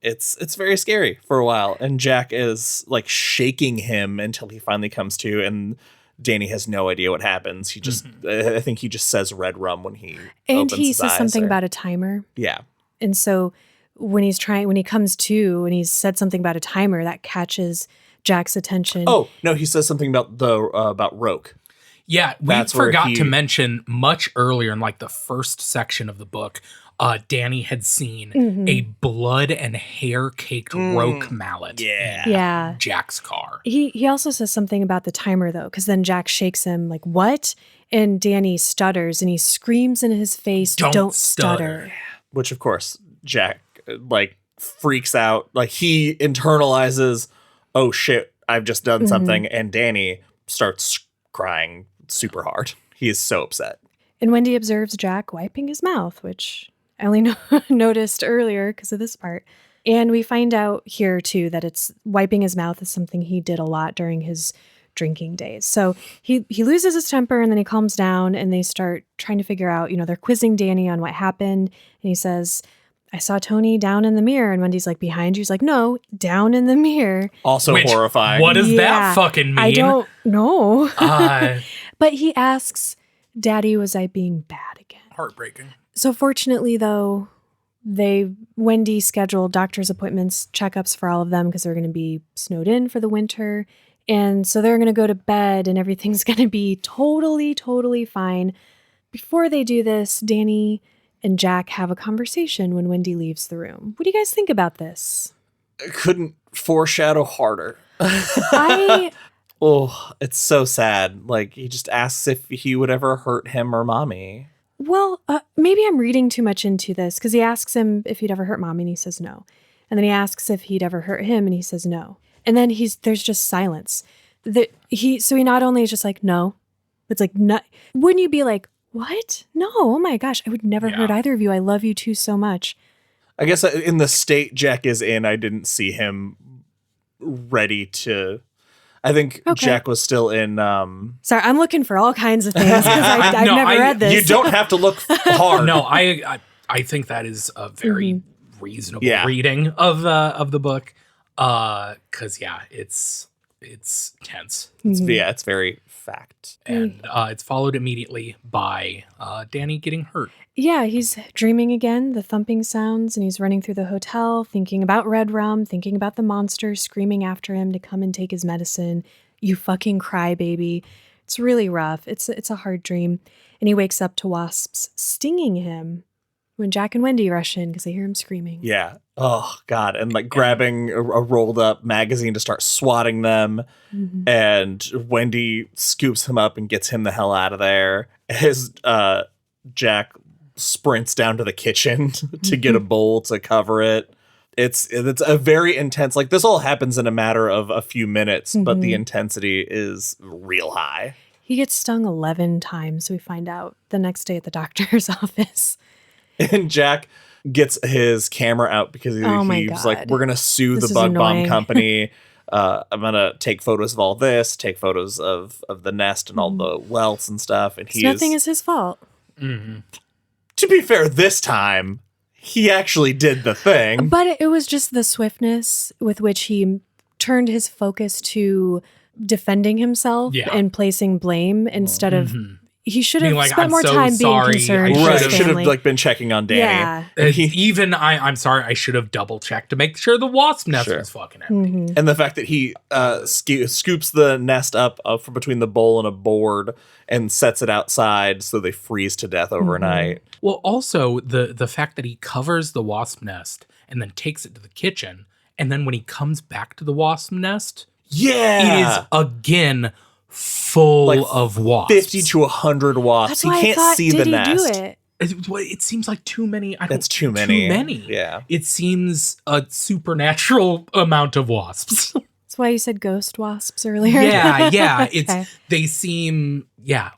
it's very scary for a while. And Jack is like shaking him until he finally comes to, and Danny has no idea what happens. He just, I think he just says red rum when he opens he his says eyes something about a timer. Yeah. And so when he comes to and he's said something about a timer, that catches Jack's attention. Oh, no, he says something about Roke. Yeah, we forgot to mention much earlier in like the first section of the book, Danny had seen a blood and hair-caked roque mallet in Jack's car. He also says something about the timer, though, because then Jack shakes him like, what? And Danny stutters, and he screams in his face, don't stutter. Which, of course, Jack, like, freaks out. Like, he internalizes, oh, shit, I've just done something. And Danny starts crying super hard. He is so upset. And Wendy observes Jack wiping his mouth, which I only noticed earlier because of this part. And we find out here, too, that it's wiping his mouth is something he did a lot during his drinking days. So he loses his temper and then he calms down and they start trying to figure out, they're quizzing Danny on what happened. And he says, I saw Tony down in the mirror. And Wendy's like, behind you? He's like, no, down in the mirror. Also horrifying. What does that fucking mean? I don't know. But he asks, Daddy, was I being bad again? Heartbreaking. So fortunately, though, Wendy scheduled doctor's appointments, checkups for all of them because they're going to be snowed in for the winter. And so they're going to go to bed and everything's going to be totally, totally fine. Before they do this, Danny and Jack have a conversation when Wendy leaves the room. What do you guys think about this? Couldn't foreshadow harder. Oh, it's so sad. Like, he just asks if he would ever hurt him or Mommy. Well, maybe I'm reading too much into this because he asks him if he'd ever hurt Mommy and he says no. And then he asks if he'd ever hurt him and he says no. And then there's just silence. So he not only is just like, no, it's like, no. Wouldn't you be like, what? No, oh my gosh, I would never hurt either of you. I love you two so much. I guess in the state Jack is in, I didn't see him ready to... I think Jack was still in... Sorry, I'm looking for all kinds of things because I've never read this. You don't have to look hard. No, I think that is a very reasonable reading of the book. Because, it's tense. It's very fact. And it's followed immediately by Danny getting hurt. Yeah, he's dreaming again, the thumping sounds, and he's running through the hotel, thinking about red rum, thinking about the monster screaming after him to come and take his medicine. You fucking cry, baby. It's really rough. It's a hard dream. And he wakes up to wasps stinging him when Jack and Wendy rush in because they hear him screaming. Yeah. Oh, God. And like grabbing a rolled up magazine to start swatting them. And Wendy scoops him up and gets him the hell out of there. As Jack sprints down to the kitchen to get a bowl to cover it. It's a very intense, like this all happens in a matter of a few minutes, but the intensity is real high. He gets stung 11 times, we find out the next day at the doctor's office. And Jack gets his camera out because he's like, we're going to sue the bug bomb company. I'm going to take photos of all this, take photos of the nest and all the welts and stuff. And nothing is his fault. To be fair, this time, he actually did the thing. But it was just the swiftness with which he turned his focus to defending himself and placing blame instead of... He should have spent more time being concerned. Right, should have been checking on Danny. Yeah. I'm sorry, I should have double checked to make sure the wasp nest was fucking empty. And the fact that he scoops the nest up from between the bowl and a board and sets it outside so they freeze to death overnight. Well, also the fact that he covers the wasp nest and then takes it to the kitchen, and then when he comes back to the wasp nest, it is again full of wasps. 50 to 100 wasps. That's why he can't see the nest. Do it? It seems like too many. That's too many. Yeah. It seems a supernatural amount of wasps. That's why you said ghost wasps earlier. Yeah. They seem, I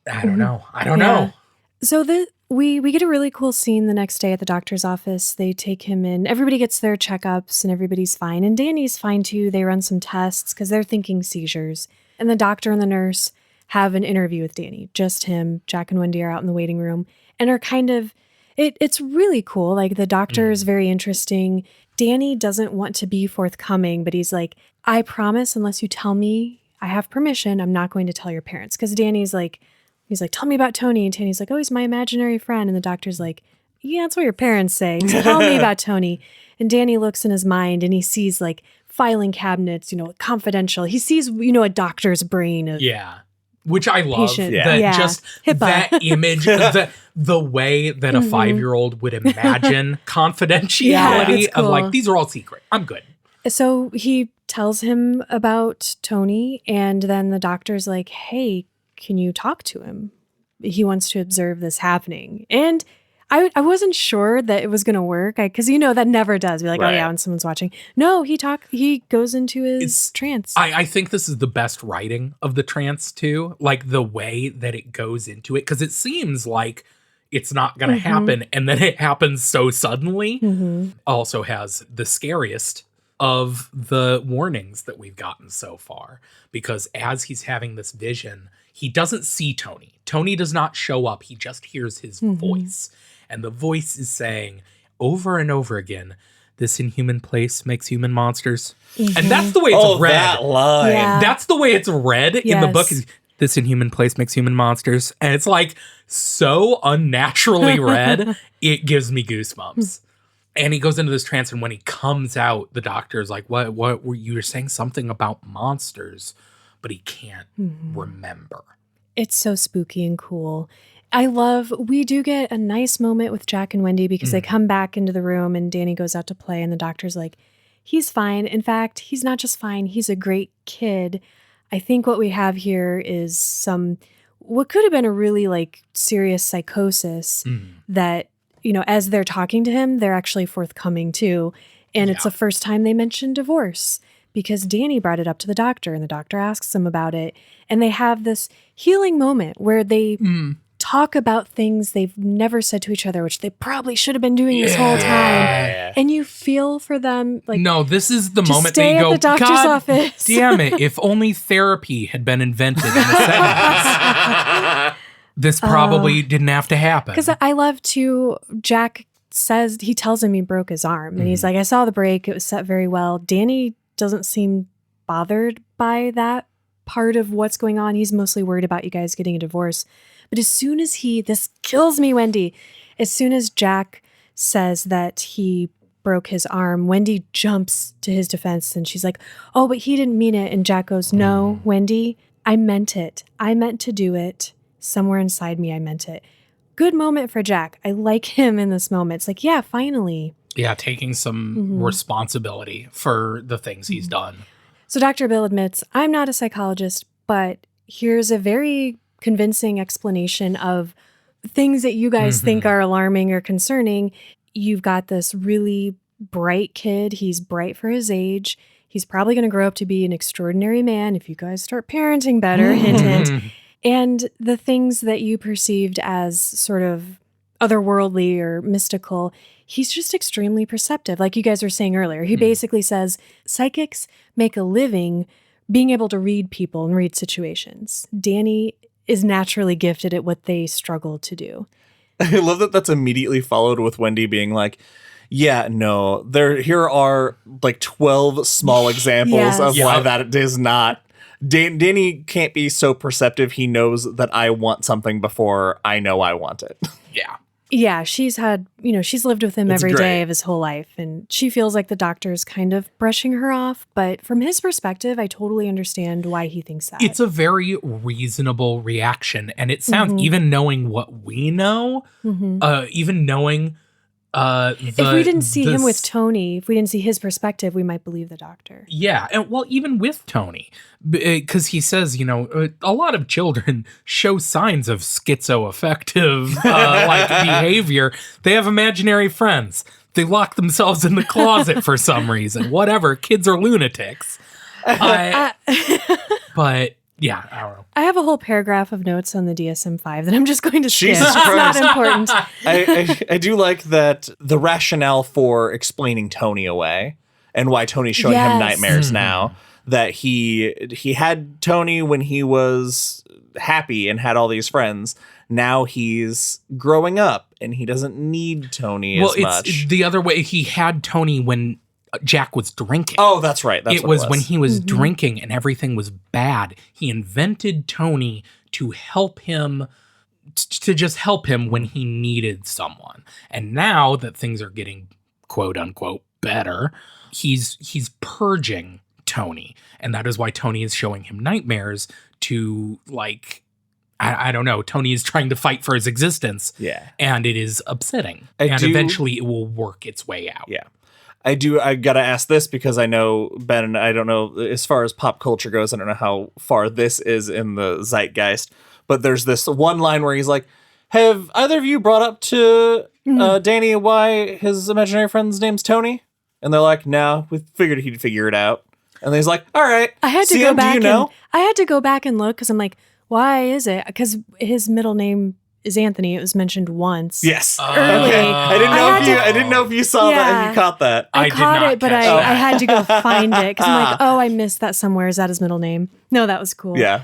don't know. So we get a really cool scene the next day at the doctor's office. They take him in. Everybody gets their checkups and everybody's fine. And Danny's fine too. They run some tests because they're thinking seizures. And the doctor and the nurse have an interview with Danny. Just him. Jack and Wendy are out in the waiting room and are kind of, it's really cool. Like the doctor is very interesting. Danny doesn't want to be forthcoming, but he's like, I promise unless you tell me I have permission, I'm not going to tell your parents. Because Danny's like, he's like, tell me about Tony. And Danny's like, oh, he's my imaginary friend. And the doctor's like, yeah, that's what your parents say. Tell me about Tony. And Danny looks in his mind and he sees like filing cabinets, confidential. He sees, a doctor's brain of Which I love. Patient. That Yeah. just HIPAA. that image, the way that a 5-year-old would imagine confidentiality Yeah, it's of like, cool. these are all secret. I'm good. So he tells him about Tony, and then the doctor's like, hey, can you talk to him? He wants to observe this happening. And I wasn't sure that it was going to work because, that never does. Be like, Right. oh, yeah, when someone's watching. No, he goes into his trance. I think this is the best writing of the trance too. Like the way that it goes into it. Because it seems like it's not going to happen. And then it happens so suddenly. Also has the scariest of the warnings that we've gotten so far. Because as he's having this vision, he doesn't see Tony. Tony does not show up. He just hears his voice. And the voice is saying over and over again, this inhuman place makes human monsters. And that's the way it's read. That line. Yeah. That's the way it's read in the book. Yes. Is this inhuman place makes human monsters. And it's like so unnaturally read, it gives me goosebumps. And he goes into this trance, and when he comes out, the doctor's like, what were you were saying something about monsters, but he can't remember. It's so spooky and cool. We do get a nice moment with Jack and Wendy because they come back into the room and Danny goes out to play and the doctor's like, he's fine. In fact, he's not just fine. He's a great kid. I think what we have here is what could have been a really like serious psychosis that, as they're talking to him, they're actually forthcoming too. And it's the first time they mention divorce because Danny brought it up to the doctor and the doctor asks him about it. And they have this healing moment where they talk about things they've never said to each other, which they probably should have been doing this whole time. And you feel for them. Like, no, this is the just moment stay they at go, the doctor's God office." damn it, if only therapy had been invented in the 70s, this probably didn't have to happen. Because I love to, Jack he tells him he broke his arm. And he's like, I saw the break. It was set very well. Danny doesn't seem bothered by that part of what's going on. He's mostly worried about you guys getting a divorce. But as soon as this kills me, Wendy, as soon as Jack says that he broke his arm, Wendy jumps to his defense and she's like, oh, but he didn't mean it. And Jack goes, no, Wendy, I meant it. I meant to do it. Somewhere inside me, I meant it. Good moment for Jack. I like him in this moment. It's like, yeah, finally. Yeah, taking some responsibility for the things he's done. So Dr. Bill admits, I'm not a psychologist, but here's a very convincing explanation of things that you guys think are alarming or concerning. You've got this really bright kid. He's bright for his age. He's probably going to grow up to be an extraordinary man if you guys start parenting better, hint, hint. And the things that you perceived as sort of otherworldly or mystical, he's just extremely perceptive. Like you guys were saying earlier, he basically says psychics make a living being able to read people and read situations. Danny is naturally gifted at what they struggle to do. I love that that's immediately followed with Wendy being like, yeah, no, here are like 12 small examples of why that is not. Danny can't be so perceptive. He knows that I want something before I know I want it. Yeah. Yeah, she's lived with him It's every day great. of his whole life, and she feels like the doctor's kind of brushing her off. But from his perspective, I totally understand why he thinks that. It's a very reasonable reaction. And it sounds, even knowing what we know, even knowing if we didn't see him with Tony, if we didn't see his perspective, we might believe the doctor. Yeah. And well, even with Tony, because he says, a lot of children show signs of schizoaffective like behavior. They have imaginary friends. They lock themselves in the closet for some reason. Whatever. Kids are lunatics. But yeah, I don't know. I have a whole paragraph of notes on the DSM-5 that I'm just going to skip. Jesus It's not important. I do like that the rationale for explaining Tony away and why Tony's showing him nightmares now, that he had Tony when he was happy and had all these friends. Now he's growing up and he doesn't need Tony as much. It's the other way. He had Tony when Jack was drinking. Oh, that's right. It was when he was drinking and everything was bad. He invented Tony to help him, to just help him when he needed someone. And now that things are getting quote unquote better, he's purging Tony. And that is why Tony is showing him nightmares to like, I don't know, Tony is trying to fight for his existence. Yeah. And it is upsetting. Eventually it will work its way out. Yeah. I gotta ask this because I know, Ben, and I don't know, as far as pop culture goes, I don't know how far this is in the zeitgeist, but there's this one line where he's like, have either of you brought up to Danny why his imaginary friend's name's Tony? And they're like, no, we figured he'd figure it out. And he's like, all right. I had to CM, go back. Do you know? I had to go back and look because I'm like, why is it? Because his middle name is Anthony. It was mentioned once. Yes. Early. Okay. I didn't know if you saw that and you caught that. I did caught not it, but catch I that. had to go find it because I'm like, oh, I missed that somewhere. Is that his middle name? No, that was cool. Yeah.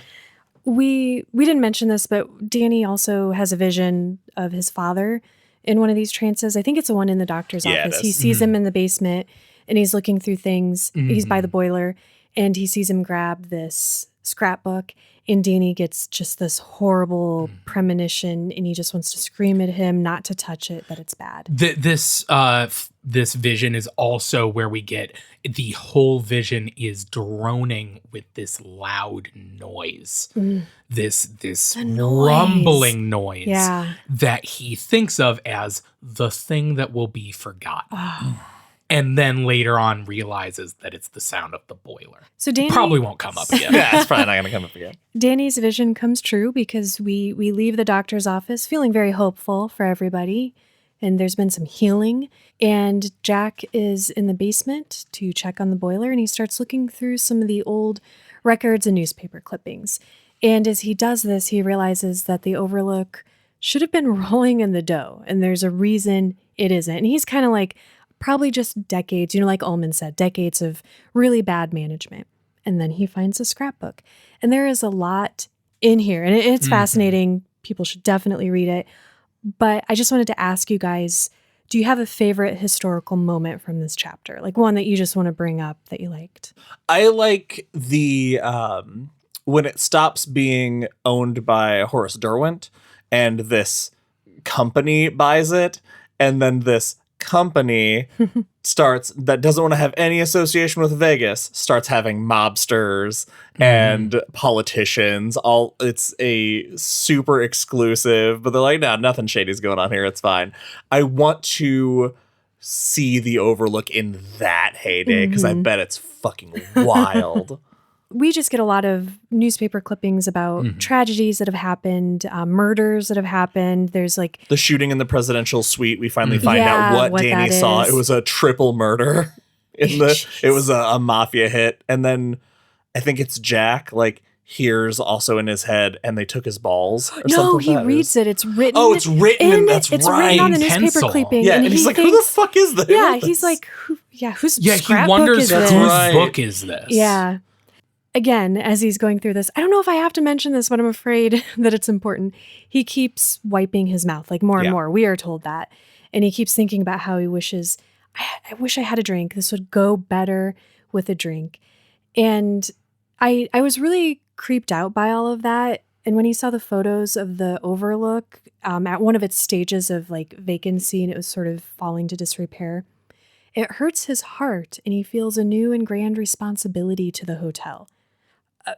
We didn't mention this, but Danny also has a vision of his father in one of these trances. I think it's the one in the doctor's office. He sees him in the basement and he's looking through things. He's by the boiler and he sees him grab this scrapbook. And Danny gets just this horrible premonition and he just wants to scream at him not to touch it, that it's bad. This vision is also where we get the whole vision is droning with this loud noise. This rumbling noise that he thinks of as the thing that will be forgotten. And then later on realizes that it's the sound of the boiler. So Danny probably won't come up again. Yeah, it's probably not going to come up again. Danny's vision comes true because we leave the doctor's office feeling very hopeful for everybody. And there's been some healing. And Jack is in the basement to check on the boiler. And he starts looking through some of the old records and newspaper clippings. And as he does this, he realizes that the Overlook should have been rolling in the dough. And there's a reason it isn't. And he's kind of like, probably just decades, like Ullman said, decades of really bad management. And then he finds a scrapbook. And there is a lot in here. And it's fascinating. People should definitely read it. But I just wanted to ask you guys, do you have a favorite historical moment from this chapter? Like one that you just want to bring up that you liked? I like the when it stops being owned by Horace Derwent and this company buys it. And then this company starts that doesn't want to have any association with Vegas starts having mobsters and politicians. It's a super exclusive, but they're like, no, nothing shady's going on here. It's fine. I want to see the Overlook in that heyday because I bet it's fucking wild. We just get a lot of newspaper clippings about tragedies that have happened, murders that have happened. There's like the shooting in the presidential suite. We finally find out what Danny saw. It was a triple murder. It was a mafia hit. And then I think it's Jack hears also in his head and they took his balls. Or no, he reads it. It's written. Oh, it's written. That's it's right. Written on the Pencil. newspaper clipping. Yeah, and he's like, who the fuck is this? Yeah, he's like, whose scrapbook he wonders is this? whose book is this? Yeah. Again, as he's going through this, I don't know if I have to mention this, but I'm afraid that it's important. He keeps wiping his mouth more and more. We are told that. And he keeps thinking about how he wishes, I wish I had a drink. This would go better with a drink. And I was really creeped out by all of that. And when he saw the photos of the Overlook at one of its stages of vacancy and it was sort of falling to disrepair, it hurts his heart and he feels a new and grand responsibility to the hotel.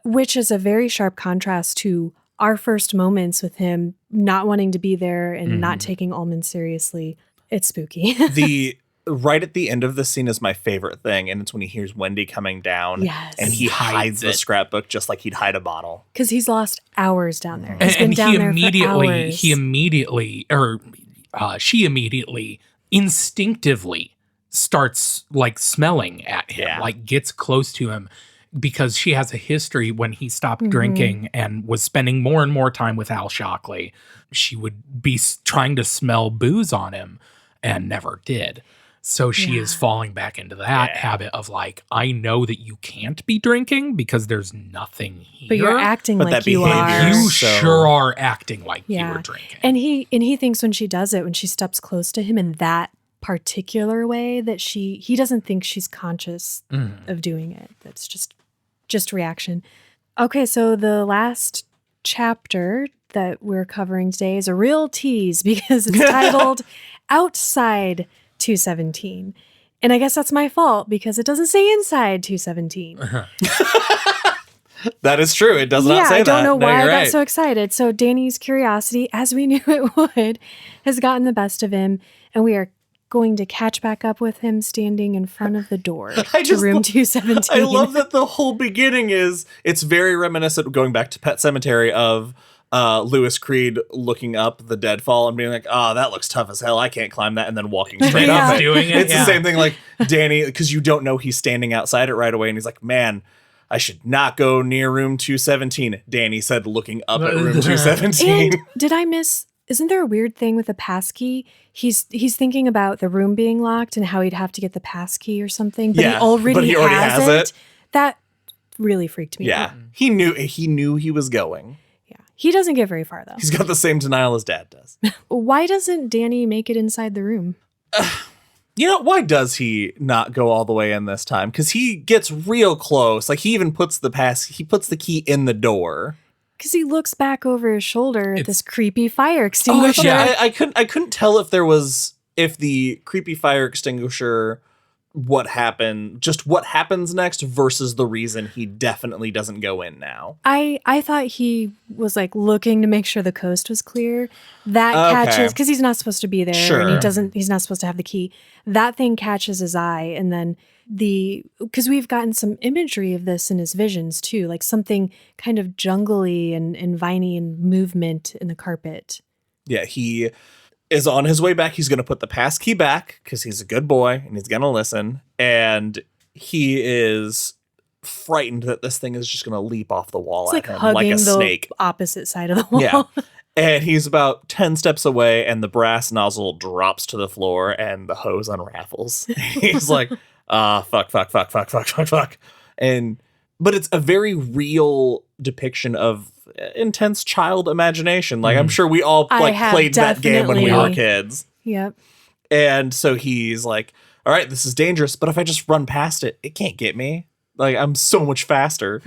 Which is a very sharp contrast to our first moments with him not wanting to be there and not taking Ullman seriously. It's spooky. Right at the end of the scene is my favorite thing, and it's when he hears Wendy coming down and he hides the scrapbook just like he'd hide a bottle. Because he's lost hours down there. She immediately instinctively starts smelling at him, gets close to him. Because she has a history when he stopped drinking and was spending more and more time with Al Shockley, she would be trying to smell booze on him and never did. So she is falling back into that habit of I know that you can't be drinking because there's nothing here. But you're acting like you are. You sure are acting like you were drinking. And he thinks when she does it, when she steps close to him in that particular way, that he doesn't think she's conscious of doing it. That's just reaction. Okay, so the last chapter that we're covering today is a real tease because it's titled Outside 217. And I guess that's my fault because it doesn't say inside 217. That is true. It does not say that. I don't know No, why I you're got right. so excited. So Danny's curiosity, as we knew it would, has gotten the best of him, and we are going to catch back up with him standing in front of the door to room 217. I love that the whole beginning it's very reminiscent, going back to Pet Sematary, of Lewis Creed looking up the deadfall and being like, oh, that looks tough as hell. I can't climb that. And then walking straight up it. Doing it. It's the same thing like Danny, because you don't know he's standing outside it right away. And he's like, man, I should not go near room 217. Danny said, looking up at room 217. And did I miss... Isn't there a weird thing with the passkey? He's thinking about the room being locked and how he'd have to get the passkey or something, but he already has it. That really freaked me out. He knew he was going. Yeah. He doesn't get very far though. He's got the same denial as Dad does. Why doesn't Danny make it inside the room? Why does he not go all the way in this time? Because he gets real close. Like, he even puts the key in the door. Because he looks back over his shoulder at this creepy fire extinguisher. I couldn't tell if the creepy fire extinguisher, what happens next versus the reason he definitely doesn't go in now. I thought he was like looking to make sure the coast was clear. That catches, because he's not supposed to be there. Sure. And he's not supposed to have the key. That thing catches his eye, and then because we've gotten some imagery of this in his visions too, like something kind of jungly and viney and movement in the carpet. Yeah, he is on his way back. He's going to put the pass key back because he's a good boy and he's going to listen. And he is frightened that this thing is just going to leap off the wall it's at like him hugging like a the snake. Opposite side of the wall. Yeah. And he's about 10 steps away and the brass nozzle drops to the floor and the hose unravels. He's like, fuck. But it's a very real depiction of intense child imagination. Like, I'm sure we all played that game when we were kids. Yep. And so he's like, all right, this is dangerous, but if I just run past it, it can't get me. Like, I'm so much faster.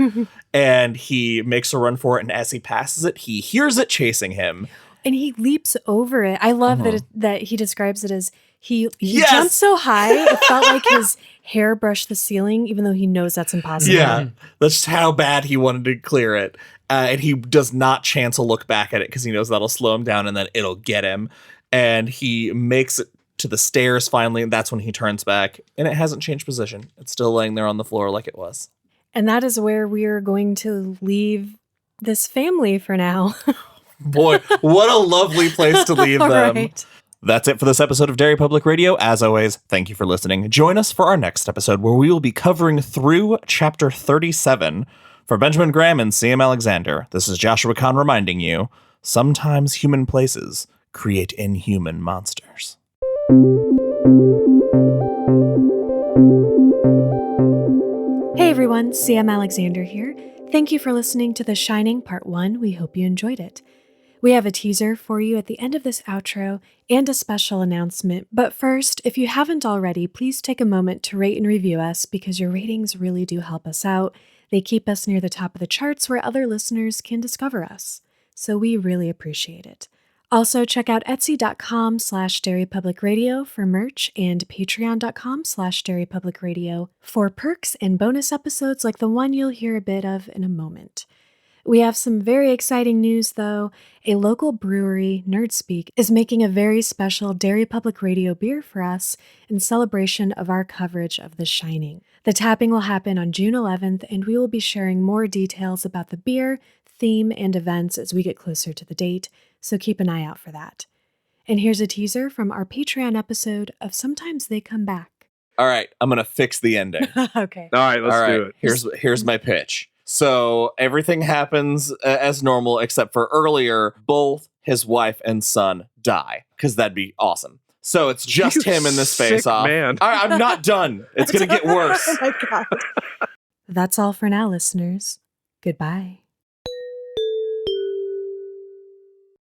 And he makes a run for it. And as he passes it, he hears it chasing him. And he leaps over it. I love that he describes it as he jumped so high, it felt like his hair brushed the ceiling, even though he knows that's impossible. Yeah, that's just how bad he wanted to clear it. And he does not chance a look back at it because he knows that'll slow him down and then it'll get him. And he makes it to the stairs finally, and that's when he turns back. And it hasn't changed position. It's still laying there on the floor like it was. And that is where we are going to leave this family for now. Boy, what a lovely place to leave them. Right. That's it for this episode of Derry Public Radio. As always, thank you for listening. Join us for our next episode where we will be covering through chapter 37. For Benjamin Graham and CM Alexander, this is Joshua Kahn reminding you, sometimes human places create inhuman monsters. Hey everyone, CM Alexander here. Thank you for listening to The Shining Part 1. We hope you enjoyed it. We have a teaser for you at the end of this outro and a special announcement. But first, if you haven't already, please take a moment to rate and review us because your ratings really do help us out. They keep us near the top of the charts where other listeners can discover us. So we really appreciate it. Also, check out Etsy.com/Derry Public Radio for merch and Patreon.com/Derry Public Radio for perks and bonus episodes like the one you'll hear a bit of in a moment. We have some very exciting news, though. A local brewery, Nerdspeak, is making a very special Derry Public Radio beer for us in celebration of our coverage of The Shining. The tapping will happen on June 11th, and we will be sharing more details about the beer, theme, and events as we get closer to the date, so keep an eye out for that. And here's a teaser from our Patreon episode of Sometimes They Come Back. All right, I'm going to fix the ending. Okay. All right, let's do it. Here's my pitch. So everything happens as normal, except for earlier, both his wife and son die, because that'd be awesome. So it's just him in this face-off. Man. All right, I'm not done. It's going to get worse. Oh my God. That's all for now, listeners. Goodbye.